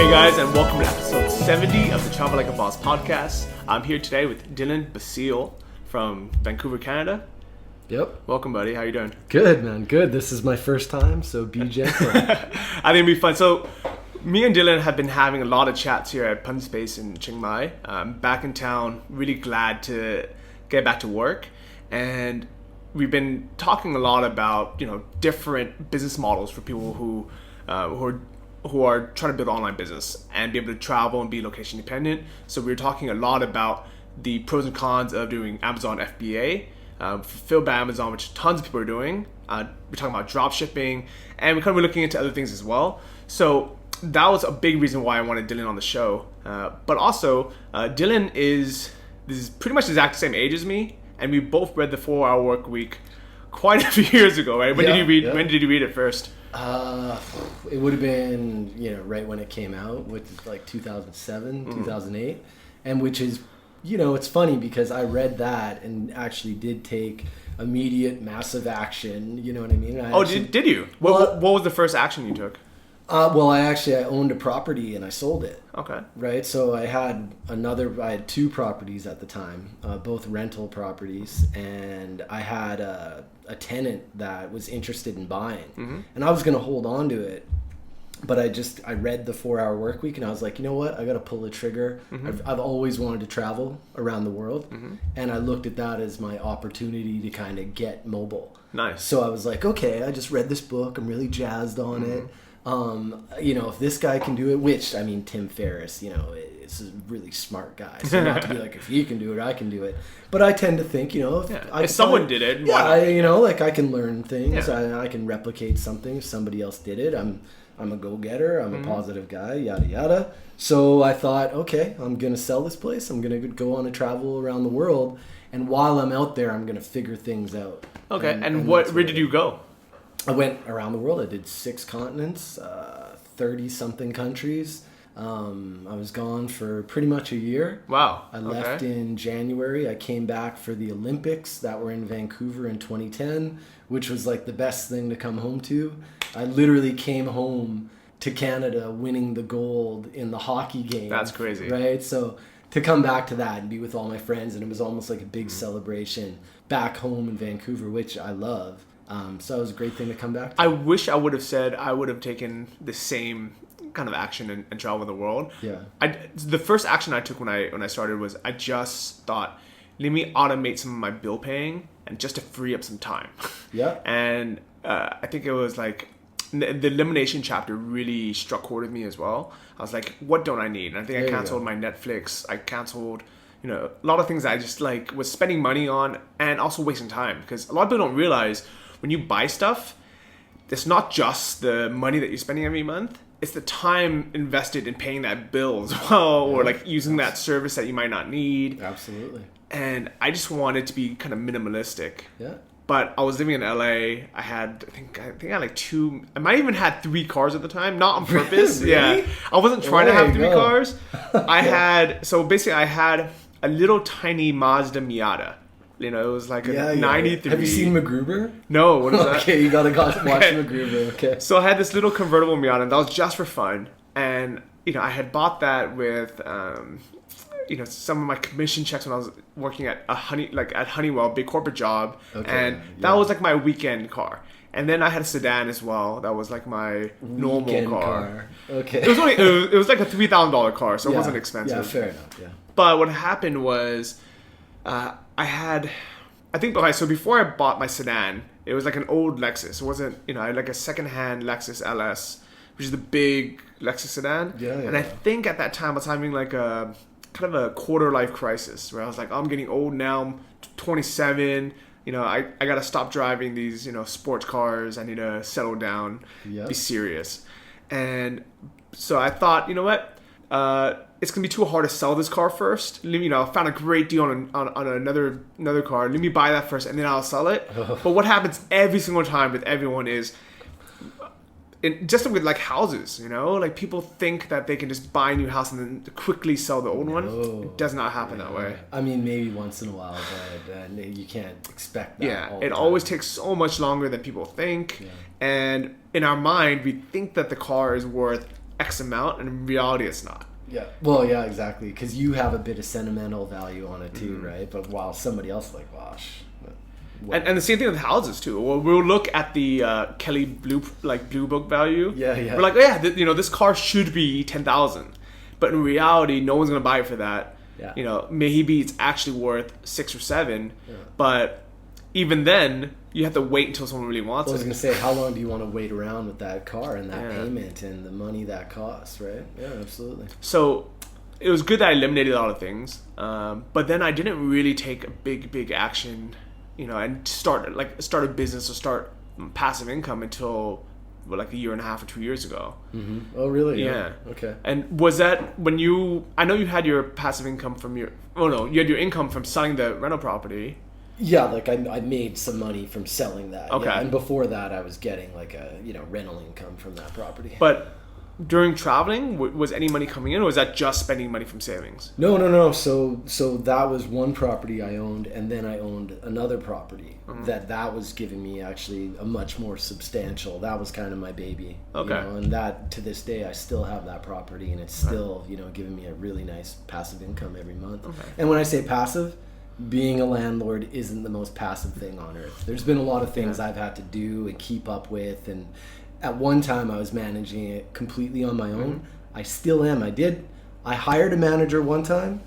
Hey guys, and welcome to episode 70 of the Travel Like a Boss podcast. I'm here today with Dylan Basile from Vancouver, Canada. Yep. Welcome, buddy. How you doing? Good, man. Good. This is my first time, so be gentle. I think it'll be fun. So, me and Dylan have been having a lot of chats here at Pun Space in Chiang Mai. I'm back in town, really glad to get back to work. And we've been talking a lot about, different business models for people who are trying to build an online business and be able to travel and be location dependent. So we were talking a lot about the pros and cons of doing Amazon FBA, fulfilled by Amazon, which tons of people are doing. We're talking about drop shipping, and we're kind of looking into other things as well. So that was a big reason why I wanted Dylan on the show. But also, Dylan is pretty much the exact same age as me, and we both read the 4-Hour Workweek quite a few years ago, right? When did you read it first? It would have been, right when it came out, which is like 2007, 2008. And which is, it's funny because I read that and actually did take immediate, massive action. You know what I mean? Did you? What was the first action you took? I owned a property and I sold it. Okay. Right. So I had two properties at the time, both rental properties, and I had a tenant that was interested in buying, and I was going to hold on to it, but I read the 4-Hour Workweek and I was like, you know what? I got to pull the trigger. I've always wanted to travel around the world, and I looked at that as my opportunity to kind of get mobile. Nice. So I was like, okay, I just read this book. I'm really jazzed on it. If this guy can do it, which, Tim Ferris, is a really smart guy. So not to be like, if he can do it, I can do it. But I tend to think, if someone did it, I can learn things. Yeah. I can replicate something if somebody else did it. I'm a go-getter. I'm a positive guy, yada, yada. So I thought, okay, I'm going to sell this place. I'm going to go on a travel around the world. And while I'm out there, I'm going to figure things out. Okay. And where did you go? I went around the world. I did 6 continents, 30-something countries. I was gone for pretty much a year. Wow. I left in January. I came back for the Olympics that were in Vancouver in 2010, which was like the best thing to come home to. I literally came home to Canada winning the gold in the hockey game. That's crazy. Right? So to come back to that and be with all my friends, and it was almost like a big celebration back home in Vancouver, which I love. So it was a great thing to come back to. I wish I would have said I would have taken the same kind of action and travel the world. Yeah. The first action I took when I started was I just thought, let me automate some of my bill paying and just to free up some time. Yeah. And I think it was like the elimination chapter really struck chord with me as well. I was like, what don't I need? And I think I canceled my Netflix. I canceled a lot of things that I just was spending money on and also wasting time, because a lot of people don't realize when you buy stuff, it's not just the money that you're spending every month. It's the time invested in paying that bill as well, or using that service that you might not need. Absolutely. And I just wanted to be kind of minimalistic. Yeah. But I was living in LA. I think I had 2. I might even had 3 cars at the time, not on purpose. Really? Yeah. I wasn't trying to have 3 cars. I had a little tiny Mazda Miata. It was like a 93. Have you seen MacGruber? No, what is that? Okay, you gotta watch MacGruber. Okay. So I had this little convertible Miata, and that was just for fun. And I had bought that with some of my commission checks when I was working at Honeywell, big corporate job, and that was like my weekend car. And then I had a sedan as well. That was like my normal car. Okay. It was like a $3,000 car, so it wasn't expensive. Yeah, fair enough. Yeah. But what happened was, so before I bought my sedan, it was like an old Lexus. It wasn't, I had like a secondhand Lexus LS, which is the big Lexus sedan. Yeah. And I think at that time I was having like a kind of a quarter life crisis where I was like, I'm getting old now. I'm 27. I got to stop driving these, sports cars. I need to settle down, be serious. And so I thought, you know what? It's going to be too hard to sell this car first. I found a great deal on another car. Let me buy that first and then I'll sell it. But what happens every single time with everyone is, just with houses, people think that they can just buy a new house and then quickly sell the old one. It does not happen that way. Maybe once in a while, but you can't expect that. Yeah, it always takes so much longer than people think. Yeah. And in our mind, we think that the car is worth X amount, and in reality it's not. Yeah. Well, yeah, exactly. Because you have a bit of sentimental value on it too, right? But while somebody else is like, gosh. And the same thing with houses too. We'll look at the Kelly Blue Book value. Yeah, yeah. We're like, this car should be 10,000, but in reality, no one's gonna buy it for that. Yeah. Maybe it's actually worth 6 or 7, but even then, you have to wait until someone really wants it. I was going to say, how long do you want to wait around with that car and that payment and the money that costs, right? Yeah, absolutely. So it was good that I eliminated a lot of things, but then I didn't really take a big action, and start a business or start passive income until like a year and a half or 2 years ago. Mm-hmm. Oh, really? Yeah. Okay. And was that when I know you had your passive income you had your income from selling the rental property. Yeah, like I made some money from selling that. Okay. Yeah, and before that, I was getting like a rental income from that property. But during traveling, was any money coming in, or was that just spending money from savings? No. So that was one property I owned, and then I owned another property that was giving me actually a much more substantial. That was kind of my baby. Okay. And that to this day, I still have that property, and it's still giving me a really nice passive income every month. Okay. And when I say passive, being a landlord isn't the most passive thing on earth. There's been a lot of things I've had to do and keep up with, and at one time I was managing it completely on my own. I still am. I hired a manager one time.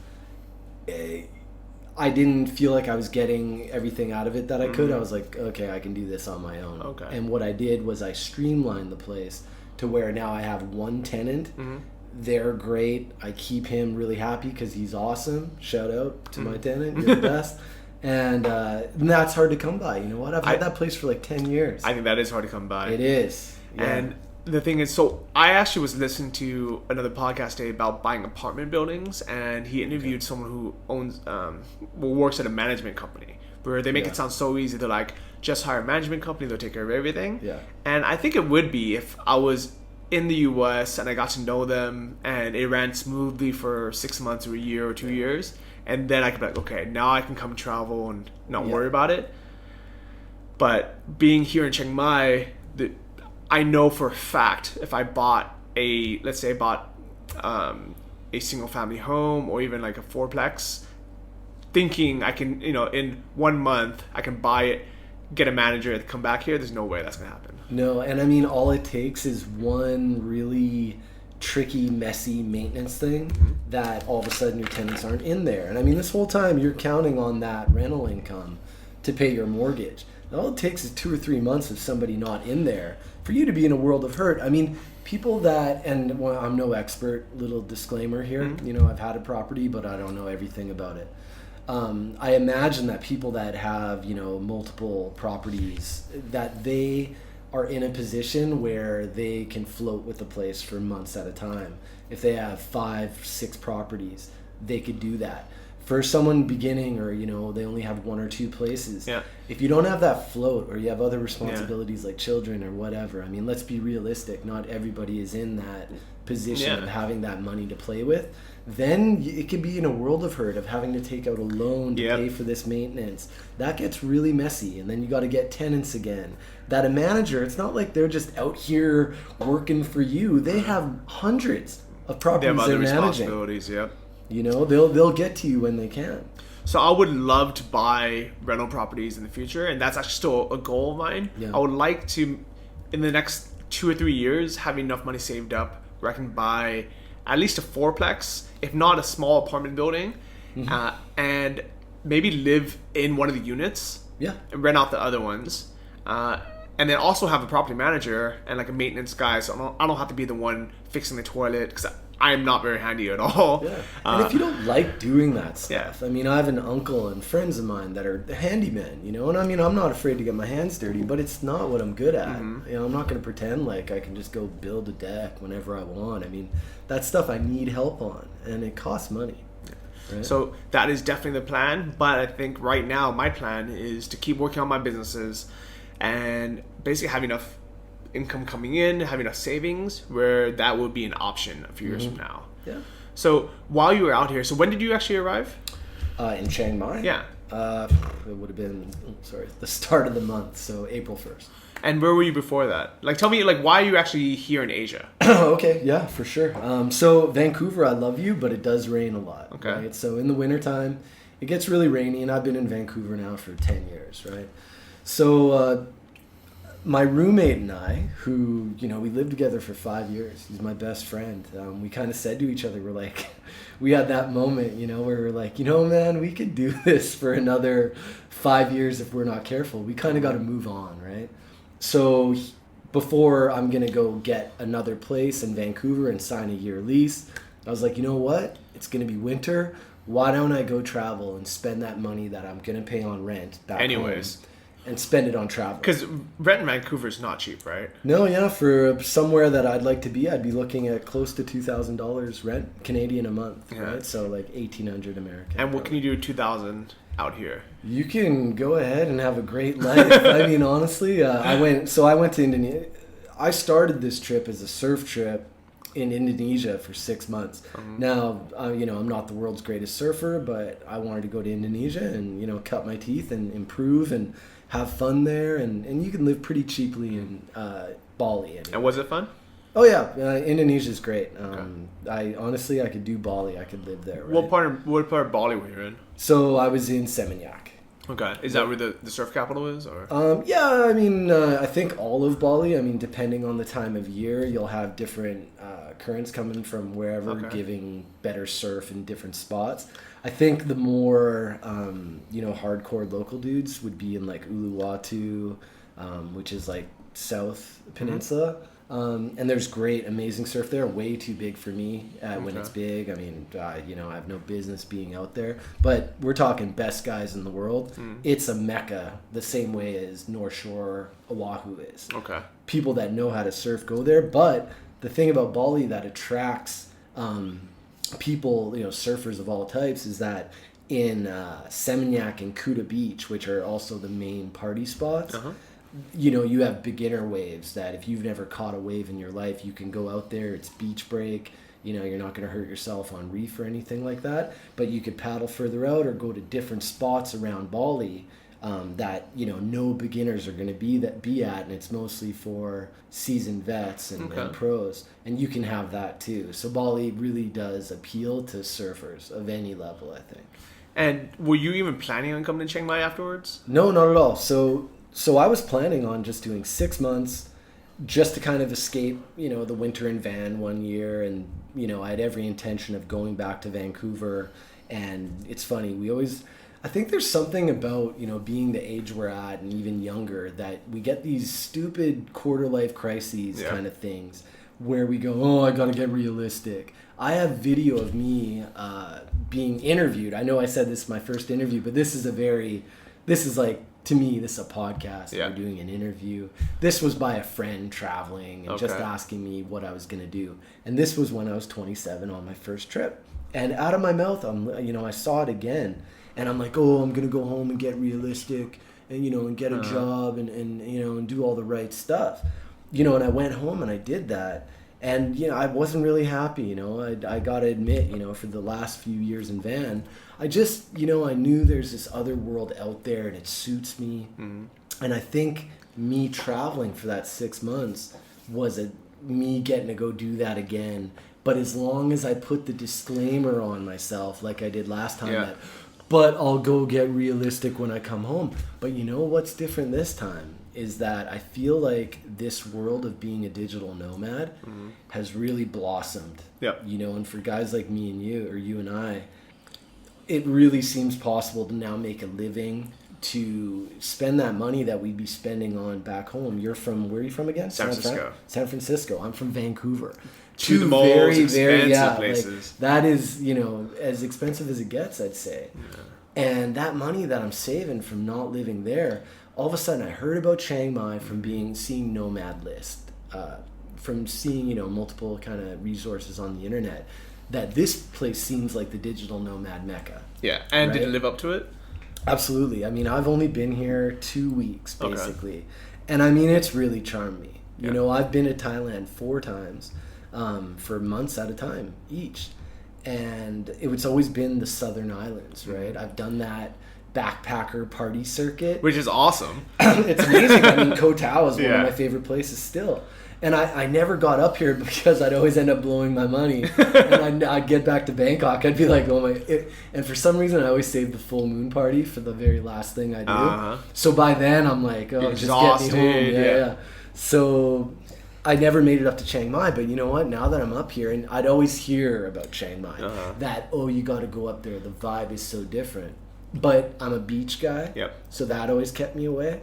I didn't feel like I was getting everything out of it that I could. I was like, okay, I can do this on my own. Okay. And what I did was I streamlined the place to where now I have one tenant. They're great. I keep him really happy because he's awesome. Shout out to my tenant. You're the best. And that's hard to come by. You know what? I've had that place for like 10 years. I think that is hard to come by. It is. Yeah. And the thing is, so I actually was listening to another podcast today about buying apartment buildings, and he interviewed someone who works at a management company, where they make it sound so easy. They're like, just hire a management company, they'll take care of everything. Yeah. And I think it would be if I was in the US and I got to know them and it ran smoothly for 6 months or a year or 2 years, and then I could be like, okay, now I can come travel and not worry about it. But being here in Chiang Mai, I know for a fact if I bought a single family home or even like a fourplex, thinking I can, in 1 month I can buy it, get a manager to come back here, there's no way that's gonna happen. No, and I mean, all it takes is one really tricky, messy maintenance thing that all of a sudden your tenants aren't in there. And I mean, this whole time you're counting on that rental income to pay your mortgage. And all it takes is 2 or 3 months of somebody not in there for you to be in a world of hurt. I mean, people that, and well, I'm no expert, little disclaimer here, I've had a property, but I don't know everything about it. I imagine that people that have, multiple properties, that they are in a position where they can float with the place for months at a time. If they have 5, 6 properties, they could do that. For someone beginning, or they only have 1 or 2 places, if you don't have that float, or you have other responsibilities like children or whatever, I mean, let's be realistic, not everybody is in that position of having that money to play with. Then it could be in a world of hurt of having to take out a loan to pay for this maintenance. That gets really messy, and then you got to get tenants again. That a manager, it's not like they're just out here working for you. They have hundreds of properties they're managing. Responsibilities, they'll get to you when they can. So I would love to buy rental properties in the future, and that's actually still a goal of mine. I would like to, in the next 2 or 3 years, have enough money saved up where I can buy at least a fourplex, if not a small apartment building, and maybe live in one of the units, and rent out the other ones, and then also have a property manager and like a maintenance guy, so I don't have to be the one fixing the toilet, because I'm not very handy at all. And if you don't like doing that stuff, I mean, I have an uncle and friends of mine that are handymen, and I mean, I'm not afraid to get my hands dirty, but it's not what I'm good at. I'm not going to pretend like I can just go build a deck whenever I want. I mean, that's stuff I need help on, and it costs money. Right? So that is definitely the plan, but I think right now my plan is to keep working on my businesses and basically have enough income coming in, have enough savings where that would be an option a few years from now. So while you were out here, so when did you actually arrive? In Chiang Mai? Yeah. It would have been, the start of the month, so April 1st. And where were you before that? Like, tell me, like, why are you actually here in Asia? Okay, yeah, for sure. So Vancouver, I love you, but it does rain a lot. Okay. Right? So in the wintertime, it gets really rainy, and I've been in Vancouver now for 10 years, right? So my roommate and I, who, we lived together for 5 years, he's my best friend. We kind of said to each other, we're like, we had that moment, where we're like, man, we could do this for another 5 years if we're not careful. We kind of got to move on, right? So before I'm going to go get another place in Vancouver and sign a year lease, I was like, you know what? It's going to be winter. Why don't I go travel and spend that money that I'm going to pay on rent back home and spend it on travel? Because rent in Vancouver is not cheap, right? No, yeah. For somewhere that I'd like to be, I'd be looking at close to $2,000 rent Canadian a month, right? So like $1,800 American. And what can you do with $2,000 out here? You can go ahead and have a great life. I mean, honestly, I went to Indonesia. I started this trip as a surf trip in Indonesia for 6 months. Now, I'm not the world's greatest surfer, but I wanted to go to Indonesia and, cut my teeth and improve and have fun there. And you can live pretty cheaply in Bali. Anyway. And was it fun? Oh, yeah. Indonesia's great. I could do Bali. I could live there. Right? What part of Bali were you in? So I was in Seminyak. Okay. Is that where the surf capital is? Or? Yeah, I mean, I think all of Bali, depending on the time of year, you'll have different currents coming from wherever giving better surf in different spots. I think the more, hardcore local dudes would be in like Uluwatu, which is like South Peninsula. And there's great, amazing surf there. Way too big for me when it's big. I have no business being out there. But we're talking best guys in the world. It's a mecca, the same way as North Shore, Oahu is. Okay. People that know how to surf go there. But the thing about Bali that attracts people, surfers of all types, is that in Seminyak and Kuta Beach, which are also the main party spots, you have beginner waves that if you've never caught a wave in your life, you can go out there. It's beach break. You're not going to hurt yourself on reef or anything like that. But you could paddle further out or go to different spots around Bali that, no beginners are going to be at. And it's mostly for seasoned vets and pros. And you can have that too. So Bali really does appeal to surfers of any level, I think. And were you even planning on coming to Chiang Mai afterwards? No, not at all. So I was planning on just doing 6 months just to kind of escape, the winter in Van 1 year. And, I had every intention of going back to Vancouver. And it's funny, I think there's something about, being the age we're at and even younger that we get these stupid quarter life crises kind of things where we go, oh, I got to get realistic. I have video of me being interviewed. I know I said this is my first interview, but this is to me, this is a podcast. Yeah. We're doing an interview. This was by a friend traveling and just asking me what I was going to do. And this was when I was 27 on my first trip. And out of my mouth, I saw it again. And I'm like, oh, I'm going to go home and get realistic and, and get a job and do all the right stuff. And I went home and I did that. And, I wasn't really happy, I got to admit, for the last few years in Van, I just, I knew there's this other world out there and it suits me. Mm-hmm. And I think me traveling for that 6 months was me getting to go do that again. But as long as I put the disclaimer on myself, like I did last time, but I'll go get realistic when I come home. But what's different this time is that I feel like this world of being a digital nomad has really blossomed. Yep. And for guys like me and you, or you and I, it really seems possible to now make a living, to spend that money that we'd be spending on back home. Where are you from again? San Francisco. San Francisco. I'm from Vancouver. Two the most very, expensive places. Like, that is, as expensive as it gets, I'd say. Yeah. And that money that I'm saving from not living there, all of a sudden I heard about Chiang Mai from seeing Nomad List, from seeing, multiple kind of resources on the internet, that this place seems like the digital nomad mecca. Yeah, and right? Did it live up to it? Absolutely. I've only been here 2 weeks, basically. Okay. And it's really charmed me. I've been to Thailand 4 times for months at a time each. And it's always been the southern islands, right? I've done that backpacker party circuit. Which is awesome. It's amazing. I mean, Koh Tao is one Yeah. of my favorite places still. And I never got up here because I'd always end up blowing my money. And I'd get back to Bangkok. I'd be like, oh my... And for some reason, I always save the full moon party for the very last thing I do. Uh-huh. So by then, I'm like, oh, Exhausted, just get me home. yeah. Yeah. So I never made it up to Chiang Mai. But you know what? Now that I'm up here, and I'd always hear about Chiang Mai, that, oh, you got to go up there. The vibe is so different. But I'm a beach guy. Yep. So that always kept me away.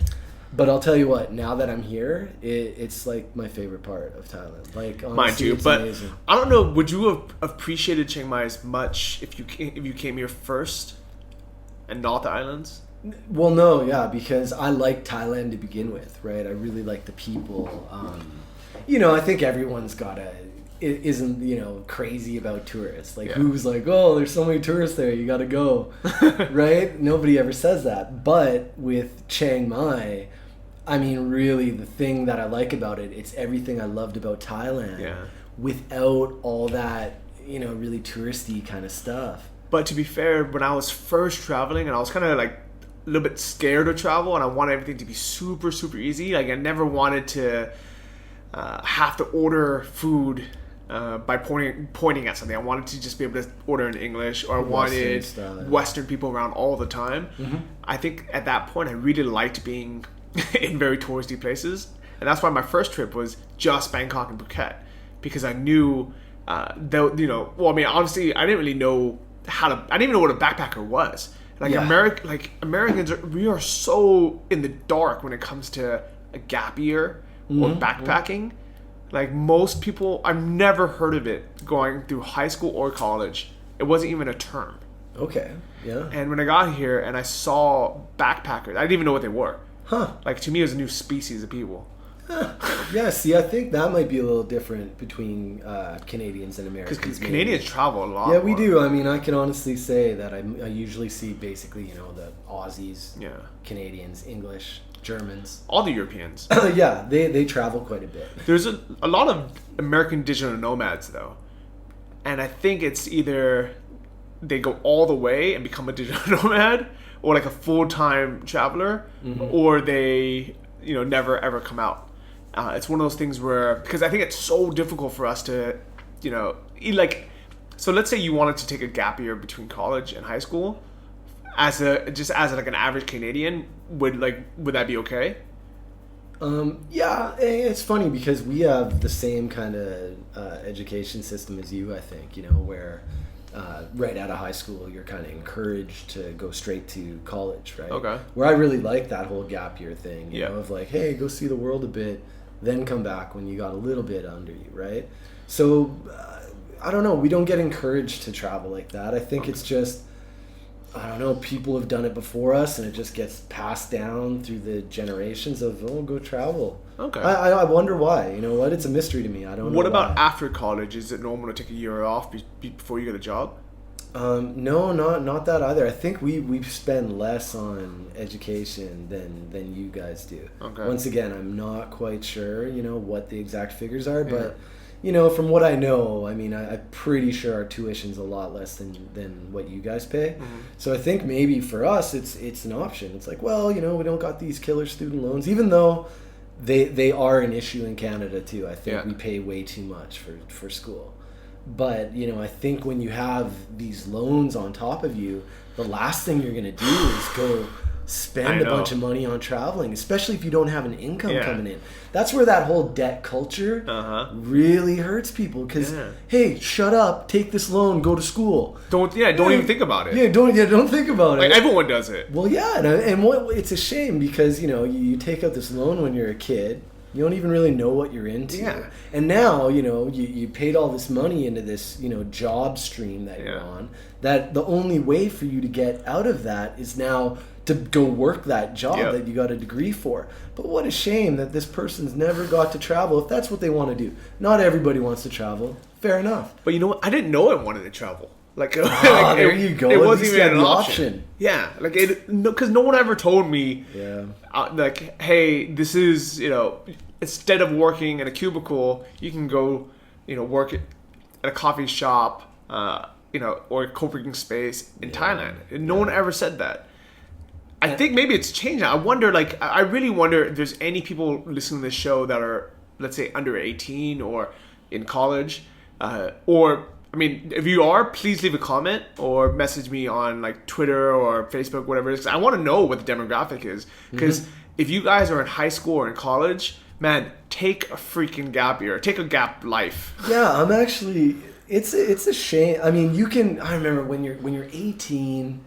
But I'll tell you what, now that I'm here, it's like my favorite part of Thailand. Like, honestly, Mind you, it's but amazing. I don't know. Would you have appreciated Chiang Mai as much if you came here first, and not the islands? Well, no, yeah, because I like Thailand to begin with, right? I really like the people. I think everyone's isn't crazy about tourists. Like, who's like, oh, there's so many tourists there, you gotta go, right? Nobody ever says that. But with Chiang Mai, I mean, really, the thing that I like about it, it's everything I loved about Thailand without all that, really touristy kind of stuff. But to be fair, when I was first traveling, and I was kind of like a little bit scared to travel, and I wanted everything to be super, super easy. Like, I never wanted to have to order food by pointing at something. I wanted to just be able to order in English, or I wanted Western people around all the time. Mm-hmm. I think at that point, I really liked being in very touristy places, and that's why my first trip was just Bangkok and Phuket, because I knew obviously I didn't really know I didn't even know what a backpacker was. Americans we are so in the dark when it comes to a gap year or backpacking. Like, most people, I've never heard of it going through high school or college. It wasn't even a term. Okay, yeah. And when I got here and I saw backpackers, I didn't even know what they were. Huh. Like, to me, it was a new species of people. Yeah, see, I think that might be a little different between Canadians and Americans. Because Canadians travel a lot Yeah, we more. do. I mean, I can honestly say that I usually see basically, the Aussies, Canadians, English, Germans. All the Europeans. Yeah, they travel quite a bit. There's a lot of American digital nomads, though. And I think it's either they go all the way and become a digital nomad, or like a full-time traveler, or they, never ever come out. It's one of those things where, because I think it's so difficult for us to, so let's say you wanted to take a gap year between college and high school, as an average Canadian, would that be okay? Yeah, it's funny because we have the same kind of education system as you, I think, where right out of high school you're kind of encouraged to go straight to college, right? Okay. Where I really like that whole gap year thing, you Yeah. know, of like, hey, go see the world a bit, then come back when you got a little bit under you, right? So, I don't know, we don't get encouraged to travel like that. I think it's just, I don't know, people have done it before us and it just gets passed down through the generations of, oh, go travel. Okay. I wonder why. You know what? It's a mystery to me. I don't know. What about why. after college? Is it normal to take a year off before you get a job? No, not that either. I think we spend less on education than you guys do. Okay. Once again, I'm not quite sure, what the exact figures are, but from what I know, I mean, I'm pretty sure our tuition's a lot less than what you guys pay. Mm-hmm. So I think maybe for us, it's an option. It's like, well, we don't got these killer student loans, even though they are an issue in Canada too. I think we pay way too much for school. But, I think when you have these loans on top of you, the last thing you're going to do is go spend a bunch of money on traveling, especially if you don't have an income coming in. That's where that whole debt culture really hurts people because, hey, shut up, take this loan, go to school. Don't even think about it. Yeah, don't think about it. Like, everyone does it. Well, yeah, and it's a shame because, you take out this loan when you're a kid. You don't even really know what you're into. Yeah. And now, you paid all this money into this, job stream that you're on, that the only way for you to get out of that is now to go work that job that you got a degree for. But what a shame that this person's never got to travel if that's what they want to do. Not everybody wants to travel. Fair enough. But you know what? I didn't know I wanted to travel. There you go. It At wasn't least even you had an the option. Yeah, because no one ever told me, hey, this is, instead of working in a cubicle, you can go, work at a coffee shop, or a co-working space in Thailand. And no one ever said that. I think maybe it's changed now. I wonder, like, I really wonder if there's any people listening to this show that are, let's say, under 18 or in college, or, I mean, if you are, please leave a comment or message me on, like, Twitter or Facebook, whatever it is. 'Cause I want to know what the demographic is. Because if you guys are in high school or in college, man, take a freaking gap year. Take a gap life. Yeah, I'm actually... It's a shame. I mean, you can... I remember when you're 18...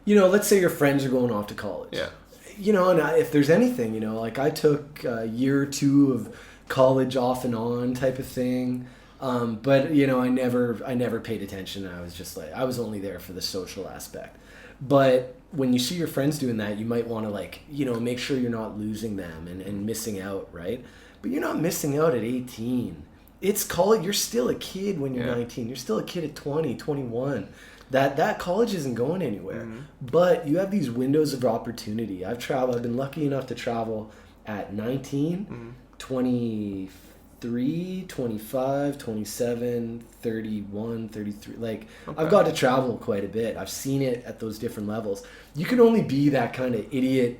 You know, let's say your friends are going off to college. Yeah. You know, and if there's anything, you know, like I took a year or two of college off and on type of thing. But, you know, I never paid attention. I was just like, I was only there for the social aspect. But when you see your friends doing that, you might want to, like, you know, make sure you're not losing them and missing out, right? But you're not missing out at 18. It's college. You're still a kid when you're 19. You're still a kid at 20, 21. That college isn't going anywhere. But you have these windows of opportunity. I've been lucky enough to travel at 19, 23, 25, 27, 31, 33. Like, okay. I've got to travel quite a bit. I've seen it at those different levels. You can only be that kind of idiot,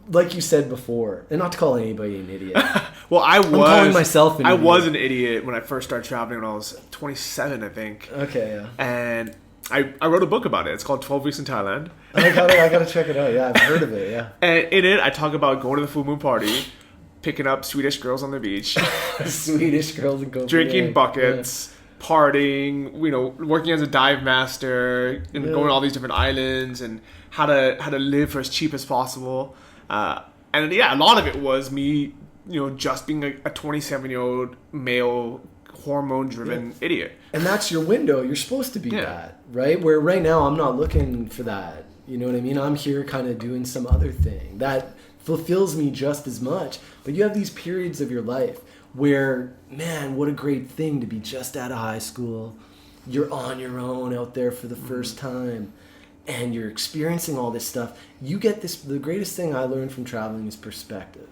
like you said before, and not to call anybody an idiot. Well, I'm calling myself an idiot. I was an idiot when I first started traveling when I was 27, I think. Okay, yeah. And I wrote a book about it. It's called 12 Weeks in Thailand. I gotta check it out. Yeah, I've heard of it, yeah. And in it, I talk about going to the full moon party, picking up Swedish girls on the beach. Swedish girls in Copenhagen. Drinking buckets, partying, you know, working as a dive master, and going to all these different islands, and how to live for as cheap as possible. And yeah, a lot of it was me, you know, just being a 27-year-old male, hormone-driven idiot. And that's your window. You're supposed to be that, right? Where right now I'm not looking for that. You know what I mean? I'm here kind of doing some other thing that fulfills me just as much. But you have these periods of your life where, man, what a great thing to be just out of high school. You're on your own out there for the first time. And you're experiencing all this stuff. You get this. The greatest thing I learned from traveling is perspective.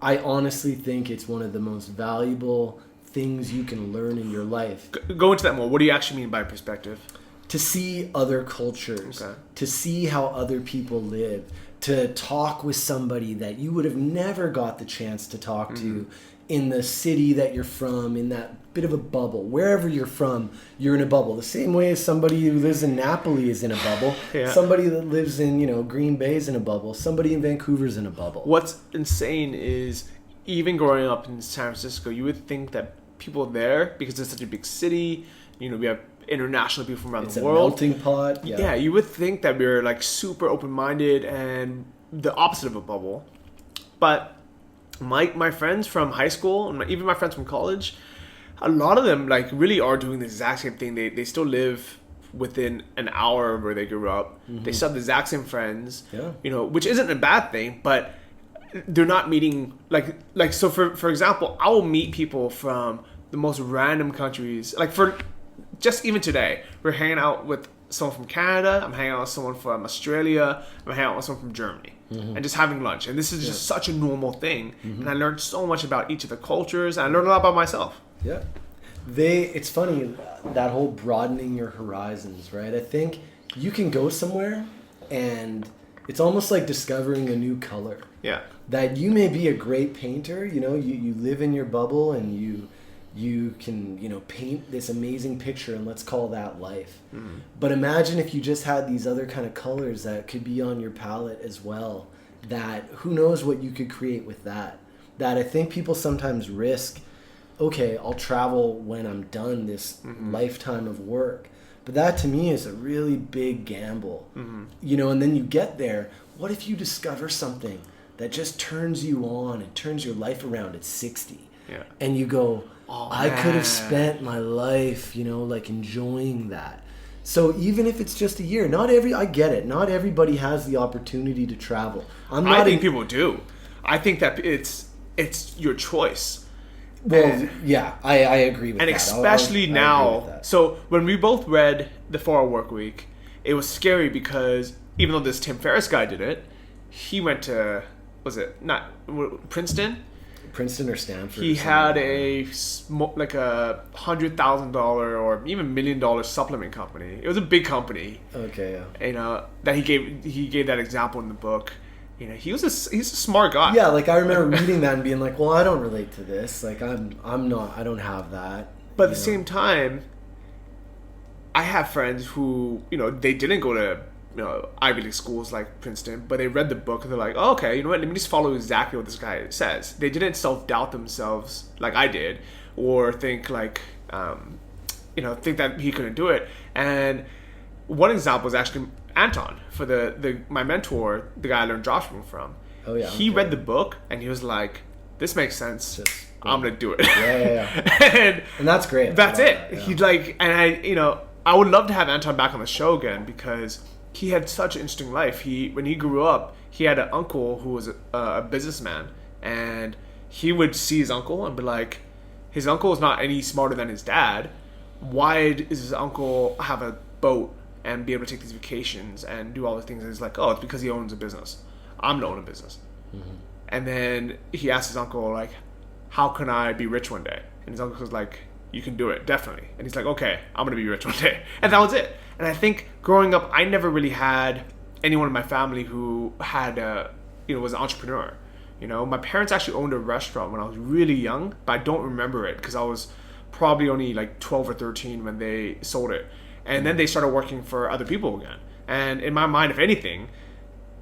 I honestly think it's one of the most valuable things you can learn in your life. Go into that more. What do you actually mean by perspective? To see other cultures, to see how other people live, to talk with somebody that you would have never got the chance to talk to in the city that you're from, in that bit of a bubble. Wherever you're from, you're in a bubble. The same way as somebody who lives in Napoli is in a bubble. Somebody that lives in, you know, Green Bay is in a bubble. Somebody in Vancouver is in a bubble. What's insane is, even growing up in San Francisco, you would think that people there, because it's such a big city, you know, we have international people from around the world. It's a melting pot. Yeah, you would think that we're like super open-minded and the opposite of a bubble. But my friends from high school, and even my friends from college, a lot of them like really are doing the exact same thing. They still live within an hour of where they grew up. They still have the exact same friends, you know, which isn't a bad thing, but they're not meeting like so for example, I will meet people from the most random countries. Like for just even today, we're hanging out with someone from Canada, I'm hanging out with someone from Australia, I'm hanging out with someone from Germany, and just having lunch. And this is just such a normal thing. And I learned so much about each of the cultures, and I learned a lot about myself. Yeah. It's funny, that whole broadening your horizons, right? I think you can go somewhere and it's almost like discovering a new color. Yeah. That you may be a great painter, you know, you live in your bubble and you can, you know, paint this amazing picture, and let's call that life. But imagine if you just had these other kind of colors that could be on your palette as well, that who knows what you could create with that. That I think people sometimes risk, okay, I'll travel when I'm done this lifetime of work. But that to me is a really big gamble. You know, and then you get there, what if you discover something that just turns you on and turns your life around at 60? Yeah. And you go, oh, I could have spent my life, you know, like enjoying that. So even if it's just a year, I get it. Not everybody has the opportunity to travel. I think people do. I think that it's your choice. Well, yeah, I agree with that. And especially now. So when we both read The 4-Hour Workweek, it was scary because even though this Tim Ferris guy did it, he went to, was it not Princeton? Princeton or Stanford. He had like a $100,000 or even $1 million supplement company. It was a big company. Okay, yeah. You know, that he gave that example in the book. You know, he's a smart guy. Yeah, like I remember reading that and being like, well, I don't relate to this. Like I don't have that. But at the same time, I have friends who, you know, they didn't go to, you know, Ivy League schools like Princeton, but they read the book and they're like, oh, okay, you know what, let me just follow exactly what this guy says. They didn't self-doubt themselves like I did, or think like, think that he couldn't do it. And one example is actually Anton, for my mentor, the guy I learned dropshipping from. Oh yeah. He read the book and he was like, this makes sense. I'm gonna do it. Yeah. and that's great. That's it. Yeah. He'd like, and I would love to have Anton back on the show again, because he had such an interesting life. When he grew up, he had an uncle who was a businessman, and he would see his uncle and be like, his uncle is not any smarter than his dad. Why does his uncle have a boat and be able to take these vacations and do all the things? And he's like, oh, it's because he owns a business. I'm gonna own a business. Mm-hmm. And then he asked his uncle, like, how can I be rich one day? And his uncle was like, you can do it, definitely. And he's like, okay, I'm gonna be rich one day. And that was it. And I think growing up, I never really had anyone in my family who had was an entrepreneur. You know, my parents actually owned a restaurant when I was really young, but I don't remember it because I was probably only like 12 or 13 when they sold it. And then they started working for other people again. And in my mind, if anything,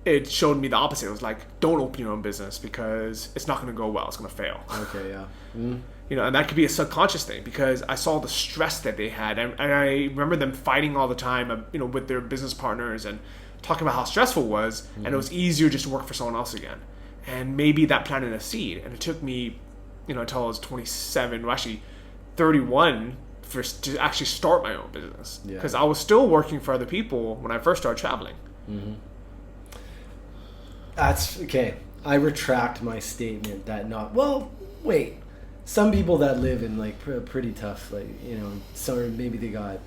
it showed me the opposite. It was like, don't open your own business because it's not going to go well. It's going to fail. Okay, yeah. Mm. You know, and that could be a subconscious thing, because I saw the stress that they had. And I remember them fighting all the time, with their business partners and talking about how stressful it was. Mm-hmm. And it was easier just to work for someone else again. And maybe that planted a seed. And it took me, until I was 27, well, actually 31, to actually start my own business. Because I was still working for other people when I first started traveling. Mm-hmm. That's okay. I retract my statement that wait. Some people that live in like pretty tough, like, some maybe they got,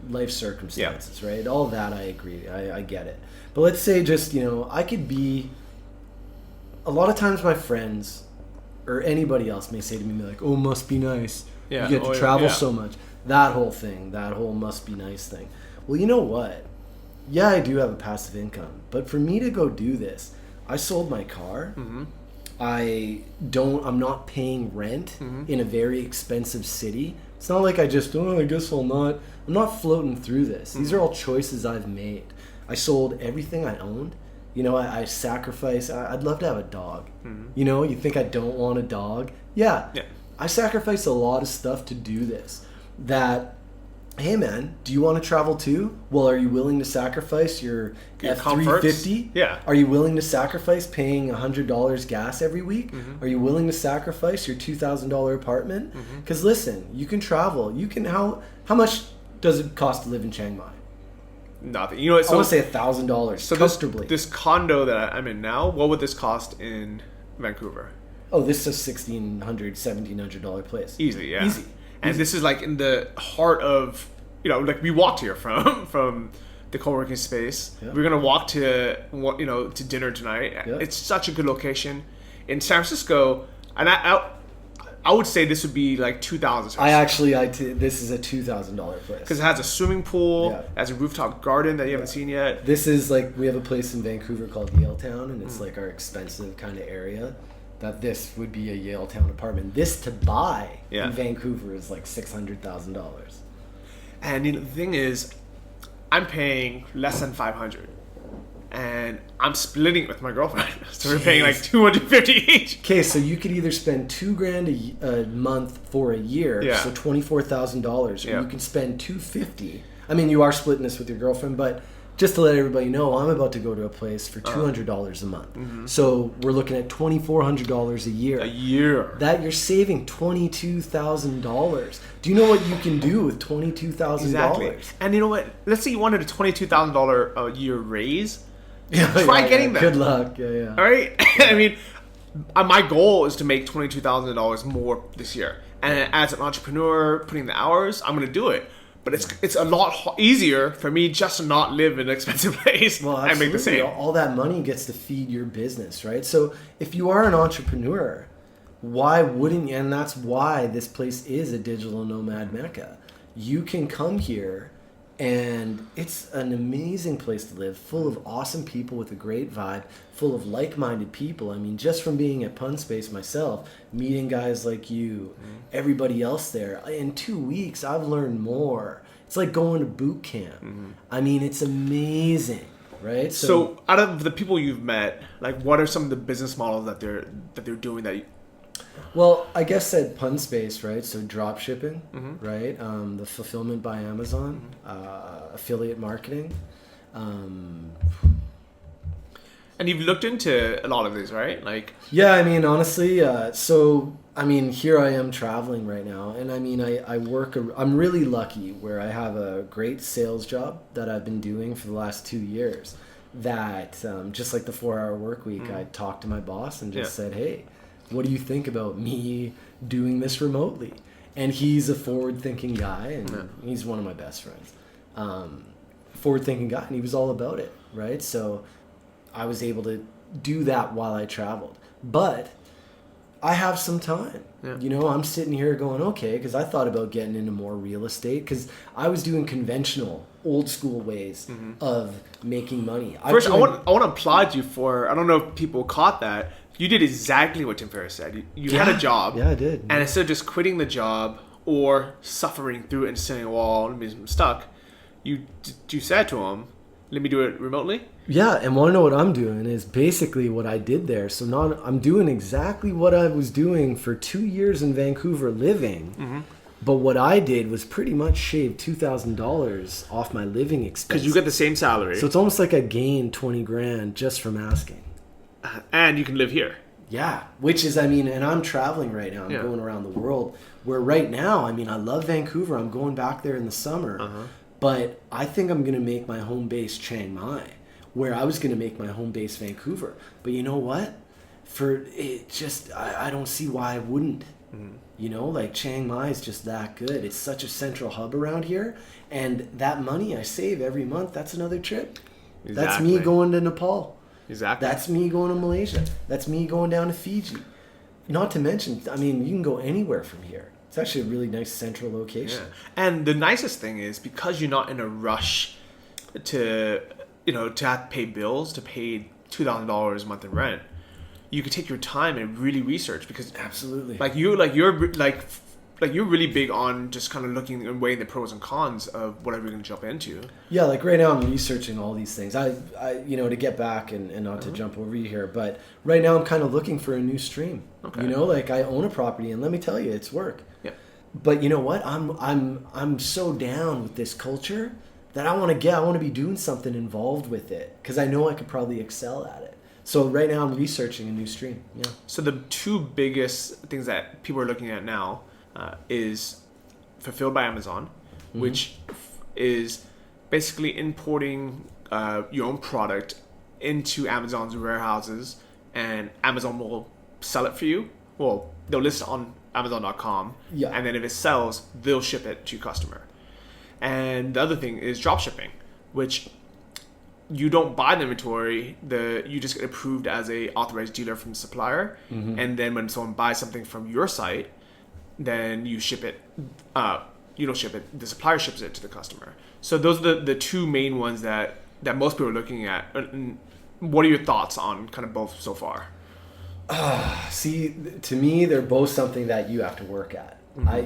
life circumstances, right? All that I agree. I get it. But let's say just, I could be, a lot of times my friends or anybody else may say to me like, oh, must be nice. Yeah. You get to travel so much. That whole thing, that whole must be nice thing. Well, you know what? Yeah, I do have a passive income, but for me to go do this, I sold my car. Mm-hmm. I'm not paying rent in a very expensive city. It's not like I guess I'm not floating through this. These are all choices I've made. I sold everything I owned. I sacrificed. I'd love to have a dog. Mm-hmm. You think I don't want a dog? Yeah. I sacrificed a lot of stuff to do this. Hey man, do you want to travel too? Well, are you willing to sacrifice your F-350? Yeah. Are you willing to sacrifice paying $100 gas every week? Mm-hmm. Are you willing to sacrifice your $2,000 apartment? Because listen, you can travel. You can how much does it cost to live in Chiang Mai? Nothing. I want to say $1,000 comfortably. This condo that I'm in now, what would this cost in Vancouver? Oh, this is a $1,600, $1,700 place. Easy, yeah. Easy. And this is like in the heart of, like we walked here from the co-working space. Yeah. We're gonna walk to to dinner tonight. Yeah. It's such a good location in San Francisco, and I would say this would be like $2,000. This is a $2,000 place because it has a swimming pool, it has a rooftop garden that you haven't seen yet. This is like, we have a place in Vancouver called Yaletown, and it's like our expensive kind of area. That this would be a Yaletown apartment. This to buy in Vancouver is like $600,000. And the thing is, I'm paying less than $500, and I'm splitting it with my girlfriend. So we're paying like $250 each. Okay, so you could either spend $2,000 a month for a year, so $24,000, or you can spend $250. I mean, you are splitting this with your girlfriend, but just to let everybody know, I'm about to go to a place for $200 a month. Mm-hmm. So we're looking at $2,400 a year. A year. That you're saving $22,000. Do you know what you can do with $22,000? Exactly. And you know what? Let's say you wanted a $22,000 a year raise. Try getting that. Good luck. Yeah. All right? I mean, my goal is to make $22,000 more this year. And as an entrepreneur, putting the hours, I'm going to do it. But it's a lot easier for me just to not live in an expensive place and make the same. All that money gets to feed your business, right? So if you are an entrepreneur, why wouldn't you? And that's why this place is a digital nomad mecca. You can come here and it's an amazing place to live, full of awesome people with a great vibe, full of like-minded people. I mean, just from being at Pun Space myself, meeting guys like you, everybody else there, in 2 weeks, I've learned more. It's like going to boot camp. I mean, it's amazing, right? So out of the people you've met, like, what are some of the business models that they're doing that you... Well, I guess at Pun Space, right? So drop shipping, right? The fulfillment by Amazon, affiliate marketing. And you've looked into a lot of these, right? Like, yeah, I mean, honestly, so I mean, here I am traveling right now, and I mean, I work. I'm really lucky where I have a great sales job that I've been doing for the last 2 years. That just like the 4-hour work week, I talked to my boss and just said, hey, what do you think about me doing this remotely? And he's a forward-thinking guy, and he's one of my best friends. Forward-thinking guy, and he was all about it, right? So I was able to do that while I traveled. But I have some time. You know, I'm sitting here going, okay, because I thought about getting into more real estate, because I was doing conventional, old-school ways of making money. First, I want to applaud you for, I don't know if people caught that, you did exactly what Tim Ferris said. You had a job. Yeah, I did. And instead of just quitting the job or suffering through it and sitting a wall and being stuck, you said to him, let me do it remotely? Yeah, and want to know what I'm doing is basically what I did there. So I'm doing exactly what I was doing for 2 years in Vancouver living. But what I did was pretty much shave $2,000 off my living expense. Because you get the same salary. So it's almost like I gained 20 grand just from asking. And you can live here. Yeah, which is, I mean, and I'm traveling right now. I'm going around the world. Where right now, I mean, I love Vancouver. I'm going back there in the summer. But I think I'm going to make my home base Chiang Mai, where I was going to make my home base Vancouver. But you know what? For it just, I don't see why I wouldn't. You know, like Chiang Mai is just that good. It's such a central hub around here. And that money I save every month, that's another trip. Exactly. That's me going to Nepal. Exactly. That's me going to Malaysia. That's me going down to Fiji. Not to mention, I mean, you can go anywhere from here. It's actually a really nice central location. And the nicest thing is, because you're not in a rush to have to pay bills, to pay $2,000 a month in rent, you can take your time and really research, because absolutely, you're really big on just kind of looking and weighing the pros and cons of whatever you're going to jump into. Yeah, like right now I'm researching all these things. I to get back and not to jump over you here, but right now I'm kind of looking for a new stream. Okay. You know, like I own a property, and let me tell you, it's work. Yeah. But you know what? I'm so down with this culture that I want to be doing something involved with it, because I know I could probably excel at it. So right now I'm researching a new stream. Yeah. So the two biggest things that people are looking at now is Fulfilled by Amazon, which is basically importing your own product into Amazon's warehouses, and Amazon will sell it for you. Well, they'll list it on Amazon.com, and then if it sells, they'll ship it to your customer. And the other thing is drop shipping, which you don't buy the inventory, you just get approved as a authorized dealer from the supplier, and then when someone buys something from your site, then you ship it. You don't ship it. The supplier ships it to the customer. So those are the two main ones that most people are looking at. What are your thoughts on kind of both so far? See, to me, they're both something that you have to work at. I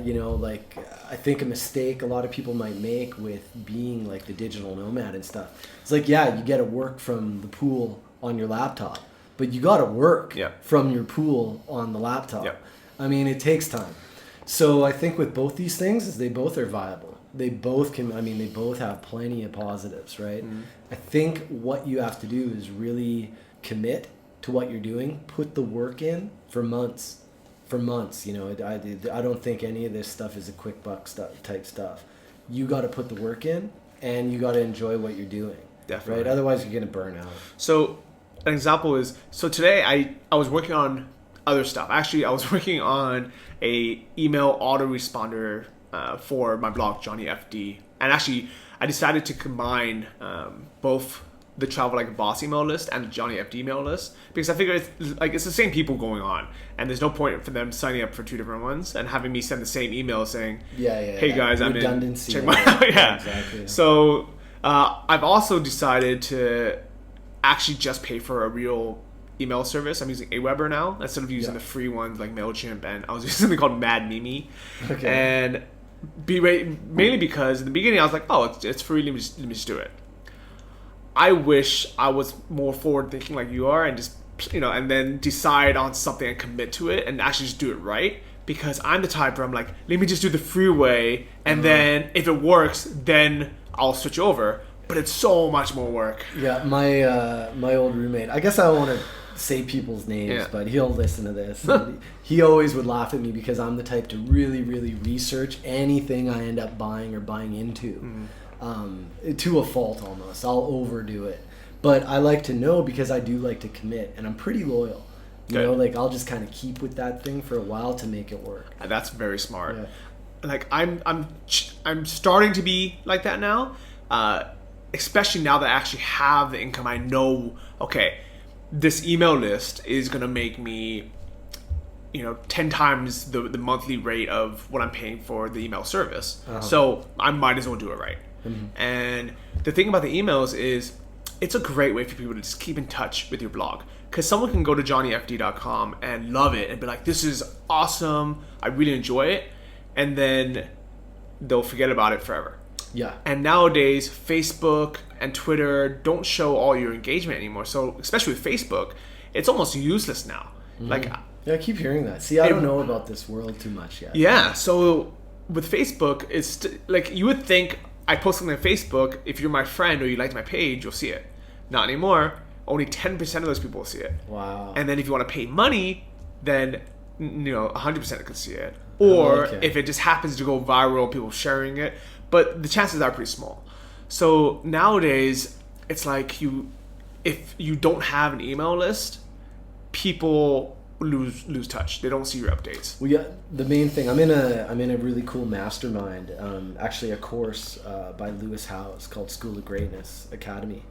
think a mistake a lot of people might make with being like the digital nomad and stuff. It's like, yeah, you get to work from the pool on your laptop, but you got to work from your pool on the laptop. Yep. I mean, it takes time. So I think with both these things is they both are viable. They both have plenty of positives, right? I think what you have to do is really commit to what you're doing, put the work in for months. You know, I don't think any of this stuff is a quick buck type stuff. You got to put the work in, and you got to enjoy what you're doing. Definitely. Right? Otherwise, you're going to burn out. So an example is, today I was working on other stuff. Actually, I was working on a email autoresponder for my blog, Johnny FD. And actually, I decided to combine both the Travel Like a Boss email list and the Johnny FD email list, because I figure it's the same people going on, and there's no point for them signing up for 2 different ones and having me send the same email saying, hey guys, I'm in, check my out. Exactly. So I've also decided to actually just pay for a real email service. I'm using Aweber now instead of using the free ones like MailChimp, and I was using something called Mad Mimi. Okay. And mainly because in the beginning I was like, oh, it's free, let me just do it. I wish I was more forward thinking like you are, and just, and then decide on something and commit to it and actually just do it right. Because I'm the type where I'm like, let me just do the free way, and then if it works, then I'll switch over. But it's so much more work. Yeah, my old roommate, I guess I don't want to say people's names, but he'll listen to this. He always would laugh at me because I'm the type to really, really research anything I end up buying or buying into. To a fault almost. I'll overdo it. But I like to know because I do like to commit, and I'm pretty loyal. You know, like I'll just kind of keep with that thing for a while to make it work. That's very smart. Yeah. Like I'm starting to be like that now, especially now that I actually have the income. I know, okay, this email list is gonna make me, 10 times the monthly rate of what I'm paying for the email service. So I might as well do it right. And the thing about the emails is, it's a great way for people to just keep in touch with your blog. Because someone can go to johnnyfd.com and love it and be like, this is awesome, I really enjoy it. And then they'll forget about it forever. Yeah. And nowadays, Facebook and Twitter don't show all your engagement anymore. So especially with Facebook, it's almost useless now. Like, yeah, I keep hearing that. See, I don't know about this world too much yet. Yeah. So with Facebook, it's like, you would think I post something on Facebook, if you're my friend or you liked my page, you'll see it. Not anymore. Only 10% of those people will see it. Wow. And then if you want to pay money, then 100% can see it. Or if it just happens to go viral, people sharing it, but the chances are pretty small. So nowadays, it's like if you don't have an email list, people lose touch. They don't see your updates. Well, yeah, the main thing, I'm in a really cool mastermind, actually a course by Lewis Howes called School of Greatness Academy,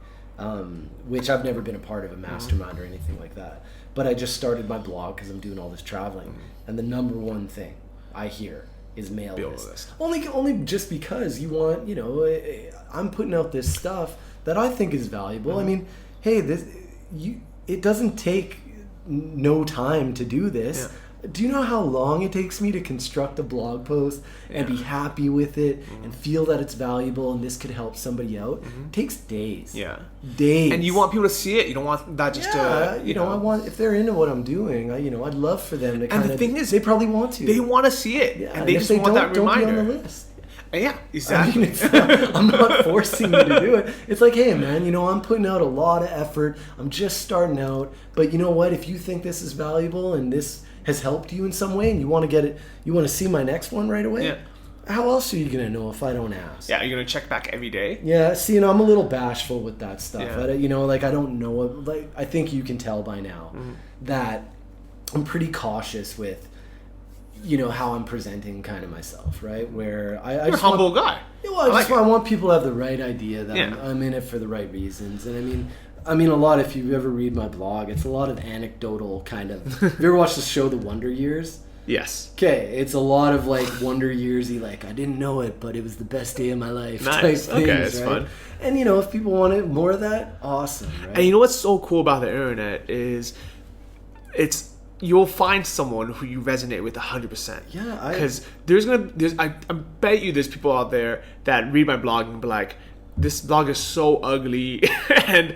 which I've never been a part of a mastermind or anything like that. But I just started my blog because I'm doing all this traveling, and the number one thing I hear is mail list. Only just because you want, I'm putting out this stuff that I think is valuable. I mean, hey, it doesn't take no time to do this. Do you know how long it takes me to construct a blog post and be happy with it and feel that it's valuable and this could help somebody out? It takes days. Days. And you want people to see it. You don't want that just to, I want, if they're into what I'm doing, I'd love for them to kind of, and the thing is, they probably want to. They want to see it. Yeah, and they just want that reminder. Don't be on the list. Yeah, exactly. I'm not forcing you to do it. It's like, hey, man, I'm putting out a lot of effort. I'm just starting out. But you know what? If you think this is valuable and this has helped you in some way and you want to get it, you want to see my next one right away, how else are you going to know if I don't ask? Yeah, you're going to check back every day? Yeah, see, I'm a little bashful with that stuff. I don't know. I think you can tell by now that I'm pretty cautious with how I'm presenting kind of myself, right? Where I You're a humble guy. Yeah, well, I want people to have the right idea that I'm in it for the right reasons. And I mean a lot, if you ever read my blog, it's a lot of anecdotal kind of... Have you ever watched the show The Wonder Years? Yes. Okay, it's a lot of like Wonder Yearsy, like, I didn't know it, but it was the best day of my life. Nice. Type things, okay, it's right? fun. And if people wanted more of that, awesome, right? And you know what's so cool about the internet is you'll find someone who you resonate with 100%. Yeah, because I bet you there's people out there that read my blog and be like, this blog is so ugly, and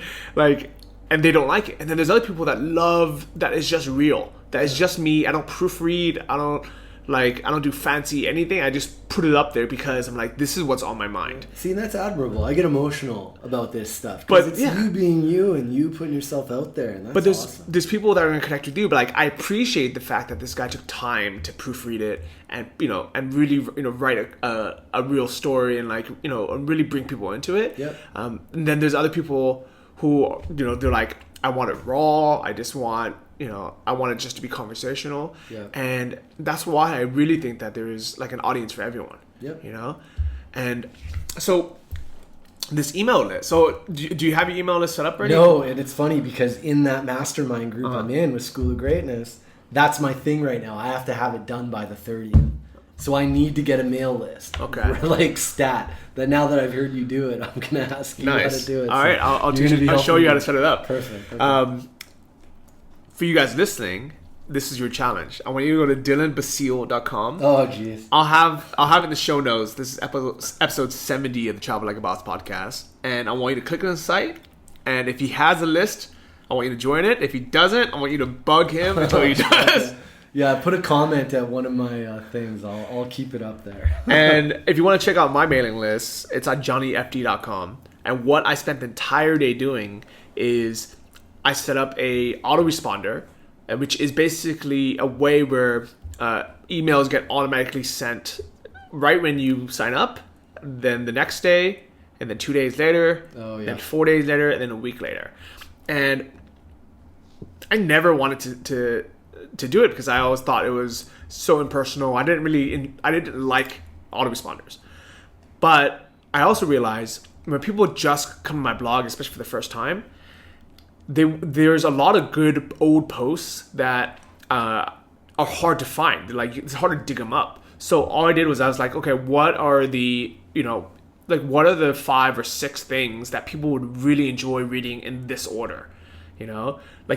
they don't like it. And then there's other people that love that is just real. That is just me. I don't proofread. I don't do fancy anything. I just put it up there because I'm like, this is what's on my mind. See, and that's admirable. I get emotional about this stuff because it's you being you and you putting yourself out there, and that's awesome. There's people that are gonna connect with you, but I appreciate the fact that this guy took time to proofread it and and really write a real story and and really bring people into it. Yep. And then there's other people who they're like, I want it raw. I just want I want it just to be conversational. Yeah. And that's why I really think that there is an audience for everyone. Yep. And so this email list. So do you have your email list set up already? No, and it's funny because in that mastermind group I'm in with School of Greatness, that's my thing right now. I have to have it done by the 30th. So I need to get a mail list. Okay. Like stat. That now that I've heard you do it, I'm going to ask you how to do it. All right, I'll show you how to set it up. Perfect. For you guys listening, this is your challenge. I want you to go to dylanbasile.com. Oh, jeez. I'll have it in the show notes. This is episode 70 of the Travel Like a Boss podcast. And I want you to click on the site. And if he has a list, I want you to join it. If he doesn't, I want you to bug him until he does. Yeah, put a comment at one of my things. I'll keep it up there. And if you want to check out my mailing list, it's at johnnyfd.com. And what I spent the entire day doing is I set up a autoresponder, which is basically a way where emails get automatically sent right when you sign up, then the next day, and then 2 days later, then 4 days later, and then a week later. And I never wanted to do it because I always thought it was so impersonal. I didn't like autoresponders. But I also realized when people just come to my blog, especially for the first time, there's a lot of good old posts that are hard to find. It's hard to dig them up. So all I did was I was like, okay, what are the 5 or 6 things that people would really enjoy reading in this order?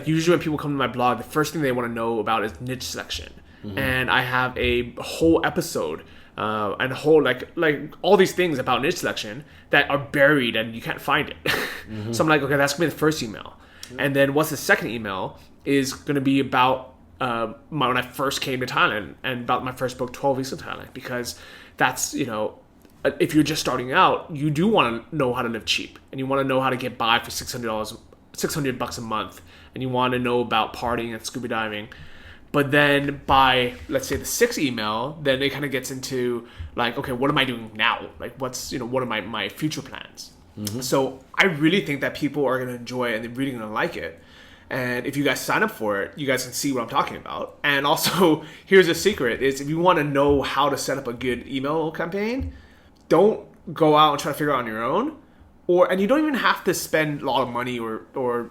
Usually when people come to my blog, the first thing they want to know about is niche selection. Mm-hmm. And I have a whole episode and a whole like all these things about niche selection that are buried and you can't find it. Mm-hmm. So I'm like, okay, that's gonna be the first email. Mm-hmm. And then what's the second email is gonna be about when I first came to Thailand and about my first book, 12 Weeks in Thailand, because that's, if you're just starting out, you do want to know how to live cheap and you want to know how to get by for $600 a month, and you want to know about partying and scuba diving. But then by, let's say, the 6th email, then it kind of gets into like, okay, what am I doing now? Like, what are my future plans? Mm-hmm. So I really think that people are going to enjoy it and they're really going to like it. And if you guys sign up for it, you guys can see what I'm talking about. And also, here's a secret, is if you want to know how to set up a good email campaign, don't go out and try to figure it out on your own. And you don't even have to spend a lot of money or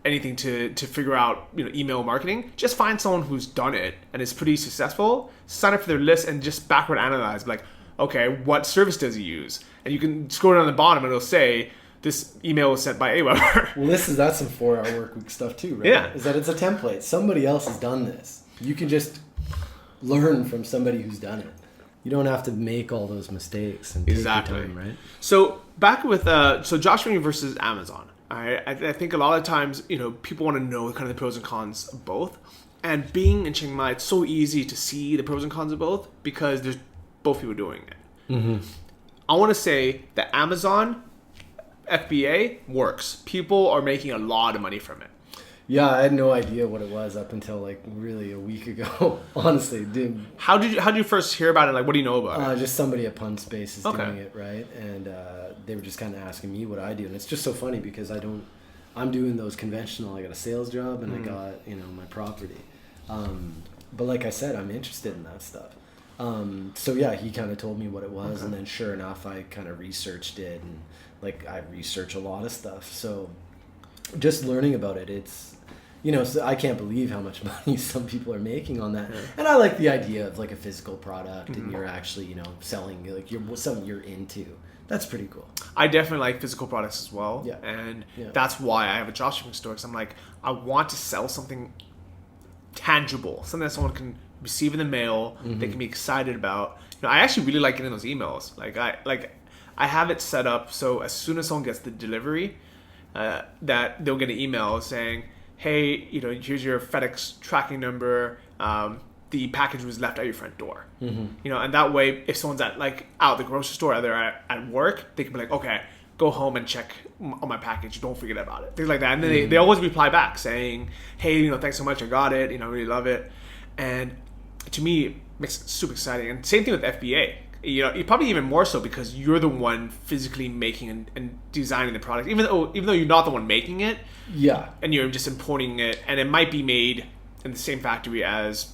anything to figure out email marketing. Just find someone who's done it and is pretty successful. Sign up for their list and just backward analyze. Like, okay, what service does he use? And you can scroll down the bottom and it'll say this email was sent by AWeber. Well, that's some 4-hour workweek stuff too, right? Yeah. Is that it's a template. Somebody else has done this. You can just learn from somebody who's done it. You don't have to make all those mistakes and take your time, right? So back with Josh versus Amazon. I think a lot of times people want to know kind of the pros and cons of both. And being in Chiang Mai, it's so easy to see the pros and cons of both because there's both people doing it. Mm-hmm. I want to say that Amazon FBA works. People are making a lot of money from it. Yeah, I had no idea what it was up until like really a week ago. Honestly, dude. How did you first hear about it? Like, what do you know about it? Just somebody at Pun Space is doing it, right? And they were just kind of asking me what I do, and it's just so funny because I'm doing those conventional. I got a sales job and I got my property. But like I said, I'm interested in that stuff. So yeah, he kind of told me what it was, and then sure enough, I kind of researched it, and like I research a lot of stuff. So just learning about it, it's. So I can't believe how much money some people are making on that. Yeah. And I like the idea of like a physical product and you're actually, selling like something you're into. That's pretty cool. I definitely like physical products as well. Yeah. And that's why I have a dropshipping store, because I'm like, I want to sell something tangible, something that someone can receive in the mail, they can be excited about. I actually really like getting those emails. I have it set up so as soon as someone gets the delivery, that they'll get an email saying, hey, here's your FedEx tracking number. The package was left at your front door. Mm-hmm. And that way, if someone's out the grocery store, or they're at work, they can be like, okay, go home and check on my package. Don't forget about it. Things like that. And then they always reply back saying, hey, thanks so much. I got it. I really love it. And to me, it makes it super exciting. And same thing with FBA. Probably even more so because you're the one physically making and designing the product, even though you're not the one making it. Yeah. And you're just importing it, and it might be made in the same factory as